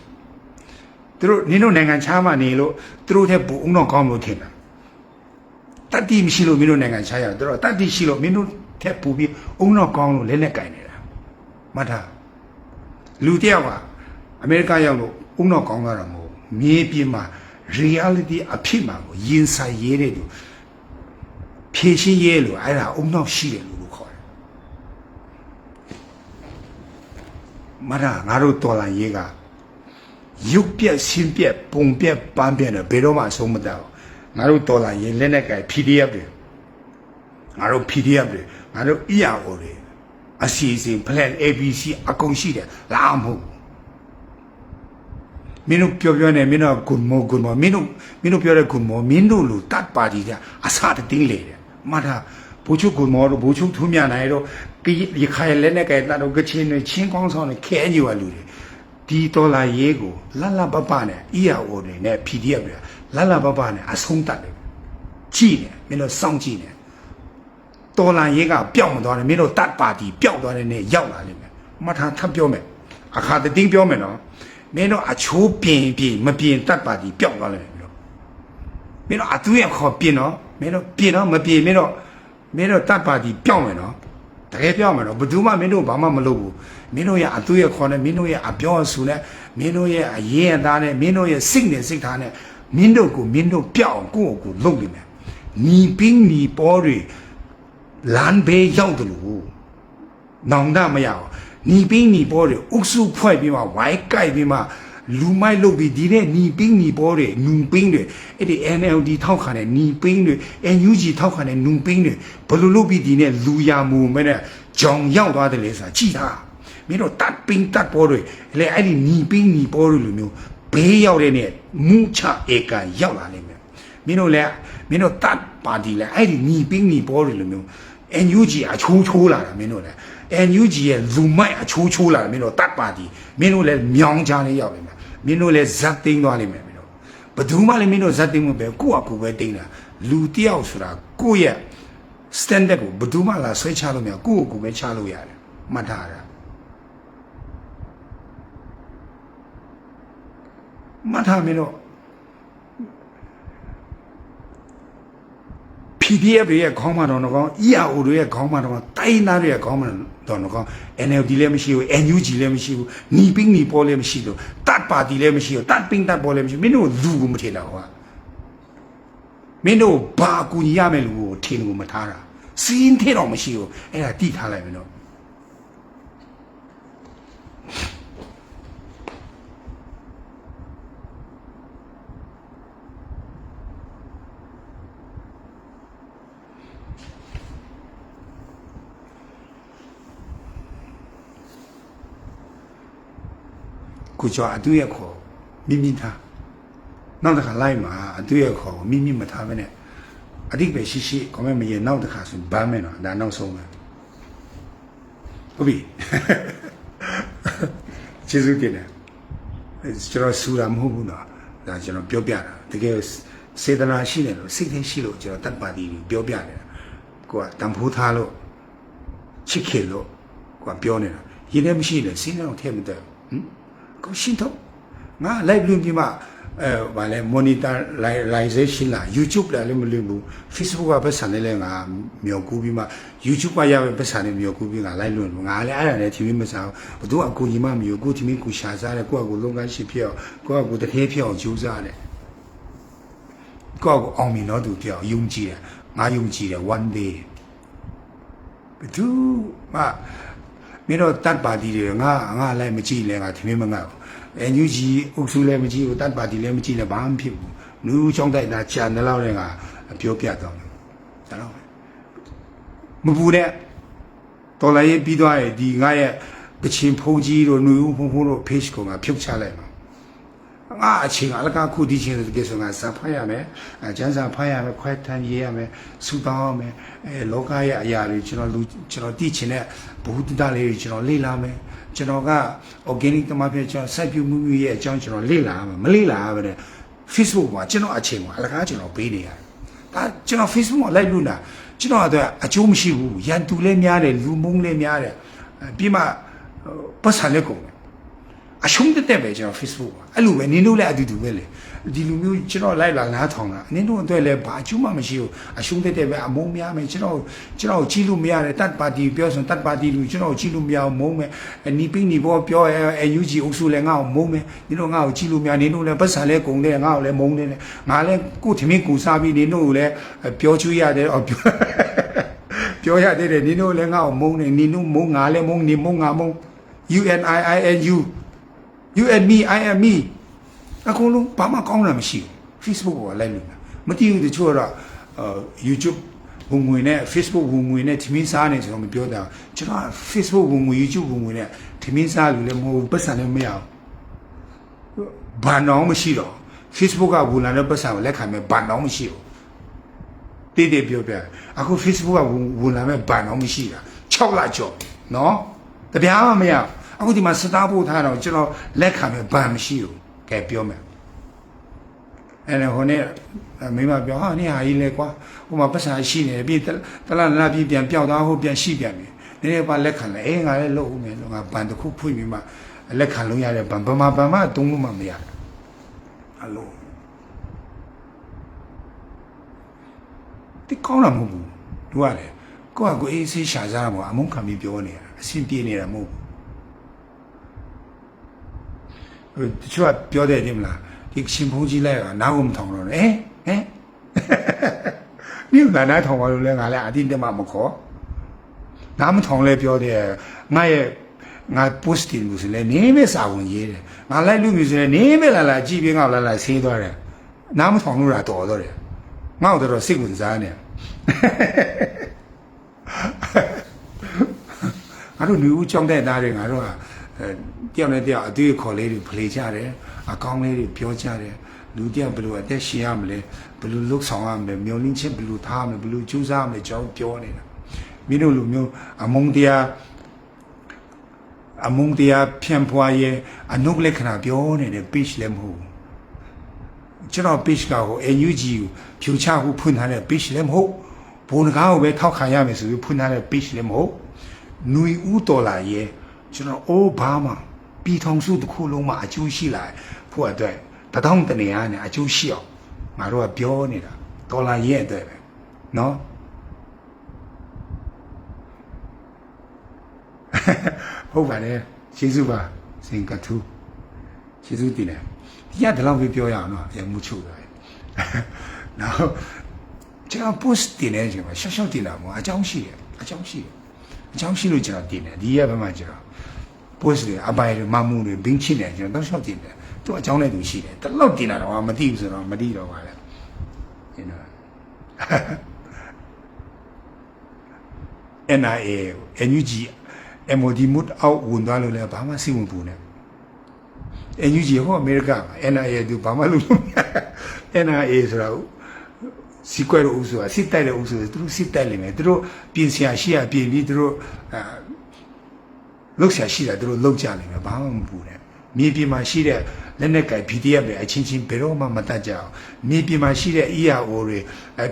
都你弄那个车嘛，你lo，都在不用那讲不听了。但地米路没有那个车呀，都但地西路没有在不必用那讲了，人家改的了。嘛他，路点话，美国要lo用那讲了么？没必嘛 ，reality 啊偏嘛，现实嘢嚟度，偏心嘢咯，哎呀，用那西的路考。嘛他，俺都多人嘢个。右边、新边、东边、半边的，别的嘛说不到。俺都多了，人家改 PDF 的，俺都 PDF 的，俺都一样的，啊，写 plan ABC 啊，公司的，哪么？没有表呢，没有滚毛，没有表的滚毛，没有路大把的啊，啥的顶来的，妈的，不出滚毛了，不出图面来了，给离开人家改那都个钱光上的看就完了的。第多来一个，拉巴巴呢，一样我的呢 PDF 的，拉巴巴呢啊送达的，记呢，没有上记呢，多来一个表不到的，没有大把的表到的呢要哪里面，嘛他表没， အခါတည်းပြောမယ်နော်မင်းတို့အချိုးပြင်မပြင်တတ်ပါသည်ပျောက်သွားလိမ့်မယ်မင်းတို့အတူရခေါ်ပြင်နော်မင်းတို့ပြင်တော့မပြင်မင်းတို့တတ်ပါသည်ပျောက်မယ်နော်တကယ်ပြောမယ်နော်ဘယ်သူမှမင်းတို့ဘာမှမလုပ်ဘူးမင်းတို့ရဲ့အတူရခေါ်နဲ့မင်းတို့ရဲ့အပြောအဆိုနဲ့မင်းတို့ရဲ့အရေးအသားနဲ့မင်းတို့ရဲ့စိတ်နဲ့စိတ်ထားနဲ့မင်းတို့ပျောက်အောင်ကိုလုပ်နေမယ်နီပင်းနီပေါ်တွေလမ်းဘေးရောက်တယ်လို့နောင်တမရအောင်နီပင်းနီပေါ်တွေအုပ်စုဖွဲ့ပြီးမှဝိုင်းကြိုက်ပြီးမှလူမိုက်လုပ်ပြီးဒီတဲ့နီပင်းနီပေါ်တွေနူပင်းတွေအဲ့ဒီ NLD ထောက်ခံတဲ့နီပင်းတွေ NUG ထောက်ခံတဲ့နူပင်းတွေဘယ်လိုလုပ်ပြီးဒီနဲ့လူရမှုမဲ့နဲ့ကြောင်ရောက်သွားတယ်လေဆိုတာကြည်တာမင်းတို့တတ်ပင်းတတ်ပေါ်တွေလေအဲ့ဒီနီပင်းနီပေါ်တွေလိုမျိုးဘေးရောက်တဲ့နဲ့မူချဧကန်ရောက်လာလိမ့်မယ်မင်းတို့တတ်ပါတီလေအဲ့ဒီနီပင်းနီပေါ်တွေလိုမျိုး NUG အချိုးလာတာမင်းတို့လေ NUG ရဲ့လူမိုက်အချိုးလာတယ်မင်းတို့တတ်ပါတီမင်းတို့လည်းမြောင်းချလေးရောက်လိမ့်မယ်မင်းတို့လည်းဇက်သိမ်းသွားလိမ့်မယ်မင်းတို့ဘယ်သူမှလည်းမင်းတို့ဇက်သိမ်းမပဲကိုယ့်အကူပဲသိမ်းတာလူတယောက်ဆိုတာကိုယ့်ရဲ့ standard ကိုဘယ်သူမှလာဆွဲချလို့မရကိုယ့်အကူပဲချလို့ရတယ်မှတ်ထားတာမှတ်ထားမင်းတို့ PDF တွေရဲ့ခေါင်းမတော်တော့ကောင်း EAO တွေရဲ့ခေါင်းမတော်တိုင်းသားတွေရဲ့ခေါင်းမတော်တော့ကောင်း NLD လည်းမရှိဘူး NUG လည်းမရှိဘူးနီပင်းနီပေါ်လည်းမရှိဘူးတတ်ပါတီလည်းမရှိဘူးတတ်ပင်းတတ်ပေါ်လည်းမရှိဘူးမင်းတို့လူကိုမထင်တာကွာမင်းတို့ဘာအကူညီရမယ်လူကိုထင်လို့မထားတာစီးရင်ထဲတော့မရှိဘူးအဲ့ဒါတိထားလိုက်မင်းတို့ကိုကျော်အတူရခေါ်မိထားနောက်တစ်ခါလိုက်မှာအတူရခေါ်မိမထားပဲနဲ့အတိတ်ပဲရှိကောင်းမရေနောက်တစ်ခါဆိုဘမ်းမယ်နော်ဒါနောက်ဆုံးပဲဟုတ်ပြီကျေးဇူးတင်တယ်ကျွန်တော်ဆူတာမဟုတ်ဘူးနော်ဒါကျွန်တော်ပြောပြတာတကယ်စေတနာရှိတယ်လို့စိတ်ထဲရှိလို့ကျွန်တော်တတ်ပါတီပြောပြတယ်ကိုကတန်ဖိုးထားလို့ချစ်ခင်လို့ကိုကပြောနေတာရင်းနှီးမရှိတယ်စိတ်နဲ့တော့ထဲမတက်ကိုရှင်းတော့ငါ live လွှင့်ပြီးမှဗာလဲ monetization လာ YouTube လာလည်းမလွှင့်ဘူး Facebook ကပတ်စံလည်းငါမြော်ကူးပြီးမှ YouTube ကရပဲပတ်စံလည်းမြော်ကူးပြီးငါ live လွှင့်ဘူးငါလည်းအဲ့ဒါနဲ့ TV မစားဘူးဘသူအကူကြီးမှမြော်ကူး TV ကိုရှာစားတယ်ကိုယ့်အကူလုံကန်းရှိဖြစ်အောင်ကိုယ့်အကူတထဲဖြစ်အောင်ကြိုးစားတယ်ကိုယ့်အကူအောင်မြင်တော့သူပြောင်းယုံကြည်တယ်ငါယုံကြည်တယ် one day ဘသူမှမင်းတို့တတ်ပါတီတွေငါလည်းမကြည့်လဲငါထမင်းမငတ်ဘူး NUG အုပ်စုလည်းမကြည့်ဘူးတတ်ပါတီလည်းမကြည့်လဲဘာမှမဖြစ်ဘူးနူးချောင်းတိုက်တာကြာနေလောက်တဲ့ငါပြောပြတော့တယ်ဒါတော့မပူတဲ့တော်လည်းပြီးသွားရဲ့ဒီငါရဲ့ကချင်ဖုန်ကြီးတို့နူးဖုန်တို့ page ကိုငါဖြုတ်ချလိုက်မှာငါအချင်းအလကားခုဒီချင်းတကယ်ဆိုငါစာဖတ်ရမယ်ကျန်းစာဖတ်ရမယ်ခွဲထမ်းရေးရမယ်စူတောင်းရမယ်လောကရဲ့အရာတွေကျွန်တော်သိချင်တဲ့ဘုဒ္ဓလေးတွေကျွန်တော်လေ့လာမယ်ကျွန်တော်က organic တမဖြစ်ကျွန်တော်စိုက်ပျိုးမှုရဲ့အကြောင်းကျွန်တော်လေ့လာရမယ်မလေ့လာရဘဲ Facebook မှာကျွန်တော်အချိန်မှာအလကားကျွန်တော်ပေးနေရတယ်ဒါကျွန်တော် Facebook မှာလိုက်လို့လားကျွန်တော်ကတော့အကျိုးမရှိဘူးရန်သူလည်းများတယ်လူမုန်းလည်းများတယ်ပြီးမှပတ်စံလည်းကုန်အရှုံးတက်ပဲကျွန်တော် Facebook ပါအဲ့လိုပဲနင်တို့လည်းအတူတူပဲလေဒီလူမျိုးကျွန်တော်လိုက်လာနားထောင်တာနင်တို့အတွက်လည်းဘာအကျိုးမှမရှိဘူးအရှုံးတက်ပဲအမုန်းများမယ်ကျွန်တော်ကြည့်လို့မရတယ်တတ်ပါတီပြောဆိုတတ်ပါတီလူကျွန်တော်ကြည့်လို့မရအောင်မုန်းမယ်နီးပင်းနီဘောပြောUG အုပ်စုလည်းငါ့ကိုမုန်းမယ်နင်တို့ငါ့ကိုကြည့်လို့မရနင်တို့လည်းပတ်စံလည်းကုန်တယ်ငါ့ကိုလည်းမုန်းတယ်ငါလည်းကိုထမင်းကူစားပြီးနင်တို့ကိုလည်းပြောချွေးရတယ်ပြောရတယ်နင်တို့လည်းငါ့ကိုမုန်းတယ်နင်တို့မုန်းငါလည်းမုန်းနင်မုန်းငါမုန်း UNIINU You and me, I and me. အကုန်လုံးဘာမှကောင်းတာမရှိဘူး Facebook ကိုလိုက်လို့မတည်ဘူးတချို့တော့YouTube ဝင်ငွေနဲ့ Facebook ဝင်ငွေနဲ့ထမင်းစားနေဆိုတော့မပြောတာကျွန်တော် Facebook ဝင်ငွေ YouTube ဝင်ငွေနဲ့ထမင်းစားလို့လည်းမဟုတ်ဘူးပတ်စံလည်းမရဘူးဘာနောင်မရှိတော့ Facebook ကဝင်လာတဲ့ပတ်စံကိုလက်ခံမဲ့ဘာနောင်မရှိဘူးတိတိပြောပြအခု Facebook ကဝင်လာမဲ့ဘာနောင်မရှိတာ6လကျော်နော်တပြားမှမရအခုဒီမှာစတားဖို့ထားတော့ကျွန်တော်လက်ခံမဲ့ဘာမရှိဘူးကဲပြောမယ်အဲ့ဒါဟိုနေ့မိမပြောဟာနေဟာကြီးလဲကွာဟိုမှာပတ်စံရှိနေပြီတလားလာပြီးပြန်ပျောက်သွားဟိုပြန်ရှိပြန်ပြီနည်းနည်းပါလက်ခံလဲအေးငါလည်းလုပ်ဦးမယ်လို့ငါဘန်တစ်ခုဖွင့်ပြီးမှ လက်ခံလို့ရတယ်ဗမာတုံးလို့မှမရအလုံးဒီကောင်းတာမဟုတ်ဘူးတို့ကလေကိုယ့်အကိုအေးဆေးရှာကြတာမဟုတ်အမုန်းခံပြီးပြောနေတာအဆင်ပြေနေတာမဟုတ်ဘူးတချို့ကပြောတယ်ဒီမလားဒီရှင်ဖုန်းကြီးလိုက်ကနားကိုမထောင်တော့ဟမ်นี่ငါနားထောင်ပါလို့လဲငါလည်းအတိတ်မှမခေါ်နားမထောင်လဲပြောတယ်ငါ post တင်လို့ဆိုလဲနေမဲ့စာဝင်ရေးတယ်ငါလိုက်လို့မျိုးဆိုလဲနေမဲ့လာကြည့်ပြီးငါလာဆေးသွားတယ်နားမထောင်လို့တာတော်တော့တယ်ငါ့တော့စိတ်ဝင်စားနေငါတို့လူဦးကြောင်းတဲ့သားတွေငါတို့ကတယောက်နဲ့တယောက်အသေးခေါ်လေးတွေဖလေကြတယ်အကောင်းလေးတွေပြောကြတယ်လူတယောက်ဘယ်လိုအသက်ရှင်ရမလဲဘယ်လိုလှုပ်ဆောင်ရမလဲမျောလင်းချင်းဘယ်လိုထားမလဲဘယ်လိုကြိုးစားမလဲကြောင်းပြောနေတာမင်းတို့လူမျိုးအမုန်းတရားဖြန့်ဖွားရဲ့အနုလက္ခဏာပြောနေတဲ့ page လည်းမဟုတ်ကျွန်တော် page ကဟို NUG ကိုဖြူချဖို့ဖွင့်ထားတဲ့ page လည်းမဟုတ်ဘုံတကားကိုပဲထောက်ခံရမယ်ဆိုပြီးဖွင့်ထားတဲ့ page လည်းမဟုတ်ຫນွေဦးတော်လာရဲ့ကျွန်တော်အိုးဘာမှပြည်ထောင်စုတစ်ခုလုံးမှာအကျိုးရှိလာဖို့အတွက်တောင်းတနေရနဲ့အကျိုးရှိအောင်ငါတို့ကပြောနေတာတော်လာရဲ့အတွက်ပဲနော်ဟုတ်ပါလေယေရှုပါစင်ကထူးယေရှုတည်တယ်ဒီကတလောက်ပဲပြောရအောင်နော်ရမှုချုပ်တယ်နောက်ကျွန်တော် post တင်နေချိန်မှာရှော့ရှော့တင်တာမဟုတ်အကြောင်းရှိတယ်အကြောင်းရှိလို့ကျွန်တော်တင်တယ်ဒီရက်ဘက်မှာကျွန်တော် post တွေအပိုင်းတွေမမှုတွေဘင်းချိနေကျွန်တော်တောက်လျှောက်တင်တယ်သူအကြောင်းနဲ့သူရှိတယ်တလောက်တင်တာတော့မသိဘူးဆိုတော့မသိတော့ပါလေyou know NIA NUG MOD မတ်အောက်ဝင်သွားလို့လည်းဘာမှစိတ်ဝင်ပူနေ NUG ဟိုအမေရိက NIA သူဘာမှလုပ်လို့ NIA ဆိုတာစီကွဲလို့ဥဆိုတာစစ်တိုက်တဲ့ဥဆိုသူတို့စစ်တိုက်လိမ့်မယ်သူတို့ပြင်ဆင်ရှိရပြင်ပြီးသူတို့လောက်ရှိတာသူတို့လောက်ကြလိမ့်မယ်ဘာမှမပူနဲ့မြေပြင်မှာရှိတဲ့လက်နက်ကင် PDF တွေအချင်းချင်းဘယ်တော့မှမတတ်ကြအောင်မြေပြင်မှာရှိတဲ့ ERO တွေ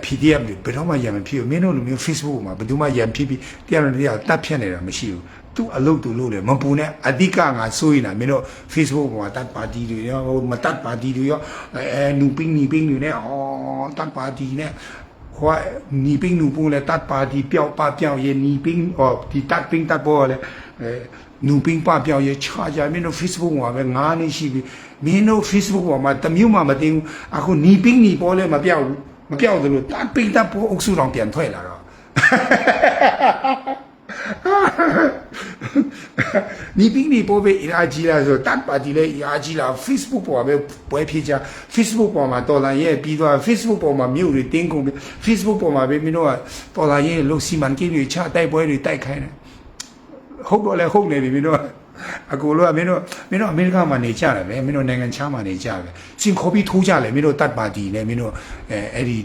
PDF တွေဘယ်တော့မှရံမဖြစ်ဘူးမင်းတို့လိုမျိုး Facebook မှာဘယ်သူမှရံဖြစ်ပြီးတရားနဲ့တရားတတ်ဖြတ်နေတာမရှိဘူးသူအလုပ်သူလုပ်တယ်မပူနဲ့အဓိကငါစိုးရင်မင်းတို့ Facebook မှာတတ်ပါတီတွေရောမတတ်ပါတီတွေရောနူပင်းတွေနဲ့တတ်ပါတီနဲ့ဟိုနီပင်းနူပုံလဲတတ်ပါတီပျောက်ပါပျောက်ရဲ့နီပင်းဒီတတ်ပင်းတတ်ပေါ်လဲနူပင်းပပျောက်ရဲ့ချာကြမင်းတို့ Facebook မှာပဲ9နှစ်ရှိပြီမင်းတို့ Facebook ပေါ်မှာတမျိုးမှမသိဘူးအခုနီပင်းနီပေါ်လဲမပျောက်သလိုတတ်ပင်းတတ်ပေါ်အုပ်စုတော်ပြန်ထွက်လာတော့နီပင်းနီပေါ်ပဲအကြီးလားဆိုတတ်ပါတီလဲအကြီးလား Facebook ပေါ်ပဲပွဲဖြစ်ကြ Facebook ပေါ်မှာတော်လာရဲ့ပြီးတော့ Facebook ပေါ်မှာမြို့တွေတင်းကုန်ပြီ Facebook ပေါ်မှာပဲမင်းတို့ကတော်လာရဲ့လို့စီမံကိန်းတွေချတိုက်ပွဲတွေတိုက်ခိုင်းတယ်ဟုတ်တော့လဲဟုတ်နေပြီမင်းတို့အကူလို့ကမင်းတို့အမေရိကန်မှာနေကြတယ်ပဲမင်းတို့နိုင်ငံခြားမှာနေကြတယ်စင်ခေါ်ပြီးထိုးကြတယ်မင်းတို့တတ်ပါတီနဲ့မင်းတို့အဲ့ဒီ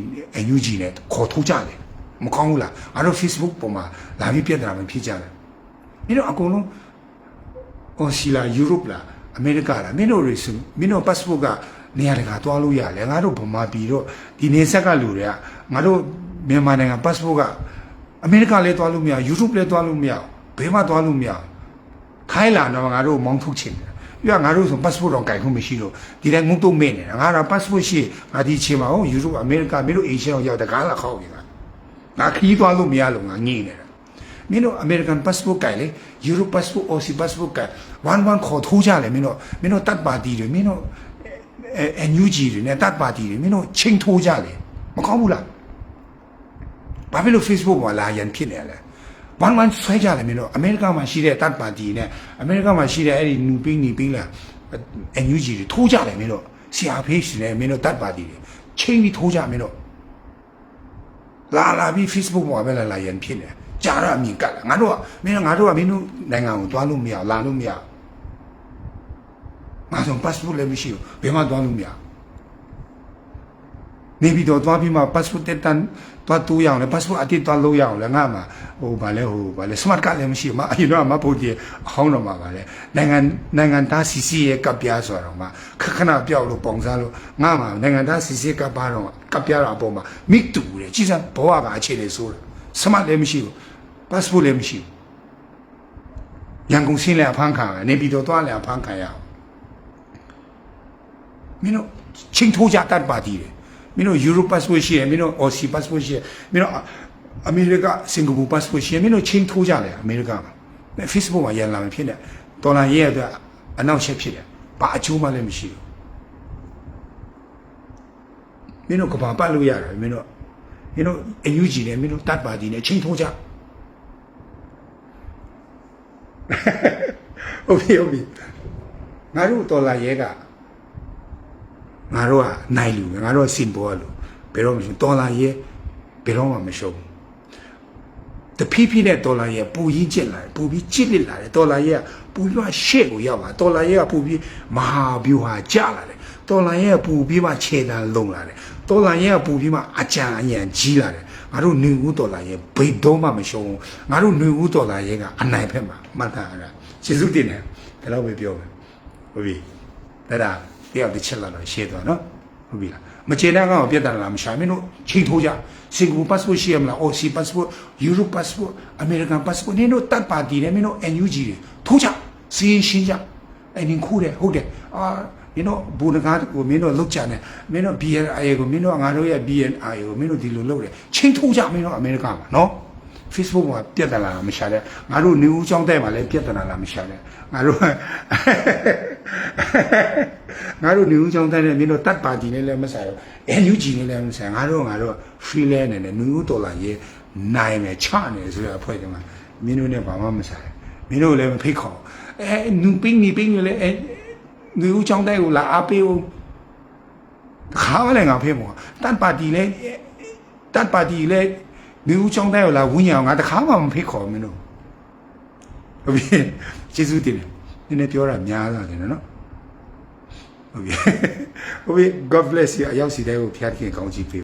NUG နဲ့ခေါ်ထိုးကြတယ်မကောင်းဘူးလားအဲ့တော့ Facebook ပေါ်မှာလာပြီးပြဿနာမဖြစ်ကြတယ်မင်းတို့အကုန်လုံးစီလာယူရိုပလားအမေရိကလားမင်းတို့တွေဆိုမင်းတို့ passport ကနေရာတကာသွားလို့ရတယ်ငါတို့ဗမာပြည်တော့ဒီနေဆက်ကလူတွေကငါတို့မြန်မာနိုင်ငံ passport ကအမေရိကလည်းသွားလို့မရယူရိုပလည်းသွားလို့မရဘယ်မှသွားလို့မရခိုင်းလာတော့ငါတို့မောင်းထုတ်ချင်တယ်ပြငါတို့ဆို passport တော့ကြိုင်ခွင့်မရှိလို့ဒီတိုင်းငုံတော့မင်းနေတာငါက passport ရှိငါဒီချင်မှာဟုတ်ယူရိုအမေရိကမင်းတို့ Asia ရောက်တကားလာခေါက်နေတာငါခီးသွားလို့မရလို့ငါငြိနေတာမင်းတို့ American passport ကြိုင်လေ Euro passport Aussie passport ကြိုင်oneခေါ်ထိုးကြလေမင်းတို့တတ်ပါတီတွေမင်းတို့NUG တွေနဲ့တတ်ပါတီတွေမင်းတို့ချင်းထိုးကြလေမကောင်းဘူးလားဘာဖြစ်လို့ Facebook မှာလာရန်ဖြစ်နေလဲoneဆွဲကြလေမင်းတို့အမေရိကမှာရှိတဲ့တတ်ပါတီနဲ့အမေရိကမှာရှိတဲ့အဲ့ဒီနူပင်းလာ NUG တွေထိုးကြလေမင်းတို့ CRPH နဲ့မင်းတို့တတ်ပါတီတွေချင်းပြီးထိုးကြမင်းတို့လာပြီး Facebook မှာပဲလာရန်ဖြစ်နေကြာတော့အမြင်ကတ်လာငါတို့ကမင်းတို့နိုင်ငံကိုသွားလို့မရလာလို့မရငါဆို passport လည်းမရှိဘူးဘယ်မှသွားလို့မရနေပြီးတော့သွားပြီးမှ passport တက်တန်းသွားတူရအောင်လေ passport အတိတ်သွားလို့ရအောင်လေငါမှဗာလဲ smart card လည်းမရှိဘူးအရင်တော့မဖို့တည်းအဟောင်းတော့မှာဗာလဲနိုင်ငံသားစီစီရဲ့ကပ်ပြားဆိုတော့မှခဏပြောက်လို့ပုံစားလို့ငါမှနိုင်ငံသားစီစီကပ်ပါတော့ကပ်ပြားတော့အပေါ်မှာမိတူတယ်ကြည်စမ်းဘဝကအခြေအနေဆိုးတယ် smart လည်းမရှိဘူး passport လည်းမရှိဘူး ရန်ကုန်ဆင်းလဲအဖမ်းခံနေပြည်တော်သွားလဲအဖမ်းခံရမင်းတို့ချင်းထိုးကြတတ်ပါသေးတယ်မင်းတို့ Europe passport ရှိတယ်မင်းတို့ Aussie passport ရှိတယ်မင်းတို့အမေရိကစင်ကာပူ passport ရှိတယ်မင်းတို့ချင်းထိုးကြတယ်အမေရိကမှာ Facebook မှာရန်လာမဖြစ်နဲ့ဒေါ်လာရေးရတဲ့အနောက်ချက်ဖြစ်တယ်ဘာအချိုးမှလည်းမရှိဘူးမင်းတို့ကဘာပတ်လို့ရတယ်မင်းတို့အယူကြီးတယ်မင်းတို့တတ်ပါသေးတယ်ချင်းထိုးကြဟုတ်ပြီငါတို့ဒေါ်လာရဲကငါတို့ကနိုင်လူငါတို့ကစင်ပေါ်လူဘယ်တော့မှမရှိဒေါ်လာရဲဘယ်တော့မှမရှုံးတဖြည်းဖြည်းနဲ့ဒေါ်လာရဲပူကြီးကျစ်လာတယ်ပူပြီးကျစ်လစ်လာတယ်ဒေါ်လာရဲကပူပြီးမှရှေ့ကိုရောက်လာဒေါ်လာရဲကပူပြီးမဟာဗျူဟာကျလာတယ်ဒေါ်လာရဲကပူပြီးမှခြေတန်းလုံလာတယ်ဒေါ်လာရဲကပူပြီးမှအကြံအညံကြီးလာတယ်ငါတို့နေဦးဒေါ်လာရဲဘယ်တော့မှမရှုံးငါတို့နေဦးဒေါ်လာရဲကအနိုင်ဖက်မှာမှတ်သားရတာကျေးဇူးတင်တယ်ဒါတော့ပဲပြောမယ်ဟုတ်ပြီအဲ့ဒါတယောက်တစ်ချက်လာတော့ရှင်းသွားနော်ဟုတ်ပြီလားမချေတဲ့ကောင်ပြတ်တာလားမရှာမင်းတို့ချိန်ထိုးကြစင်ကာပူ passport ရှိရမလား Aussie passport Europe passport American passport နင်တို့တတ်ပါတည်တယ်မင်းတို့ NUG တွေထိုးကြစီးရှင်းကြအဲ့ဒီခိုးတယ်ဟုတ်တယ်မင်းတို့ဘူနကားကိုမင်းတို့လောက်ကြတယ်မင်းတို့ BNI ကိုမင်းတို့ငါတို့ရဲ့ BNI ကိုမင်းတို့ဒီလိုလုပ်တယ်ချိန်ထိုးကြမင်းတို့အမေရိကမှာနော် Facebook မှာပြတ်တယ်လားမရှာတဲ့ငါတို့နေဦးချောင်းတဲ့မှာလည်းပြတ်တယ်လားမရှာတဲ့ငါတို့နေဦးချောင်းတဲ့မင်းတို့တတ်ပါတီနဲ့လည်းမဆိုင်ဘူး NUG နဲ့လည်းမဆိုင်ငါတို့ freelance နဲ့နေဦးဒေါ်လာရေးနိုင်မယ်ချနေဆိုရအဖွဲ့တည်းမှာမင်းတို့နဲ့ဘာမှမဆိုင်မင်းတို့လည်းမဖိတ်ခေါ်နူပင်းလည်းနေဦးချောင်းတဲ့ကိုလာအားပေးဦးခါလည်းငါဖိတ်မှာတတ်ပါတီလည်းနေဦးချောင်းတဲ့ကိုလာဝင်းရအောင်ငါတခါမှမဖိတ်ခေါ်မင်းတို့ဟုတ်ပြီကျေးဇူးတင်တယ်နည်းနည်းပြောတာများတာတယ်နော်ဟုတ်ပြီ God bless you အရောက်စီတဲ့ကိုဖျားခင်ကောင်းချီးပေး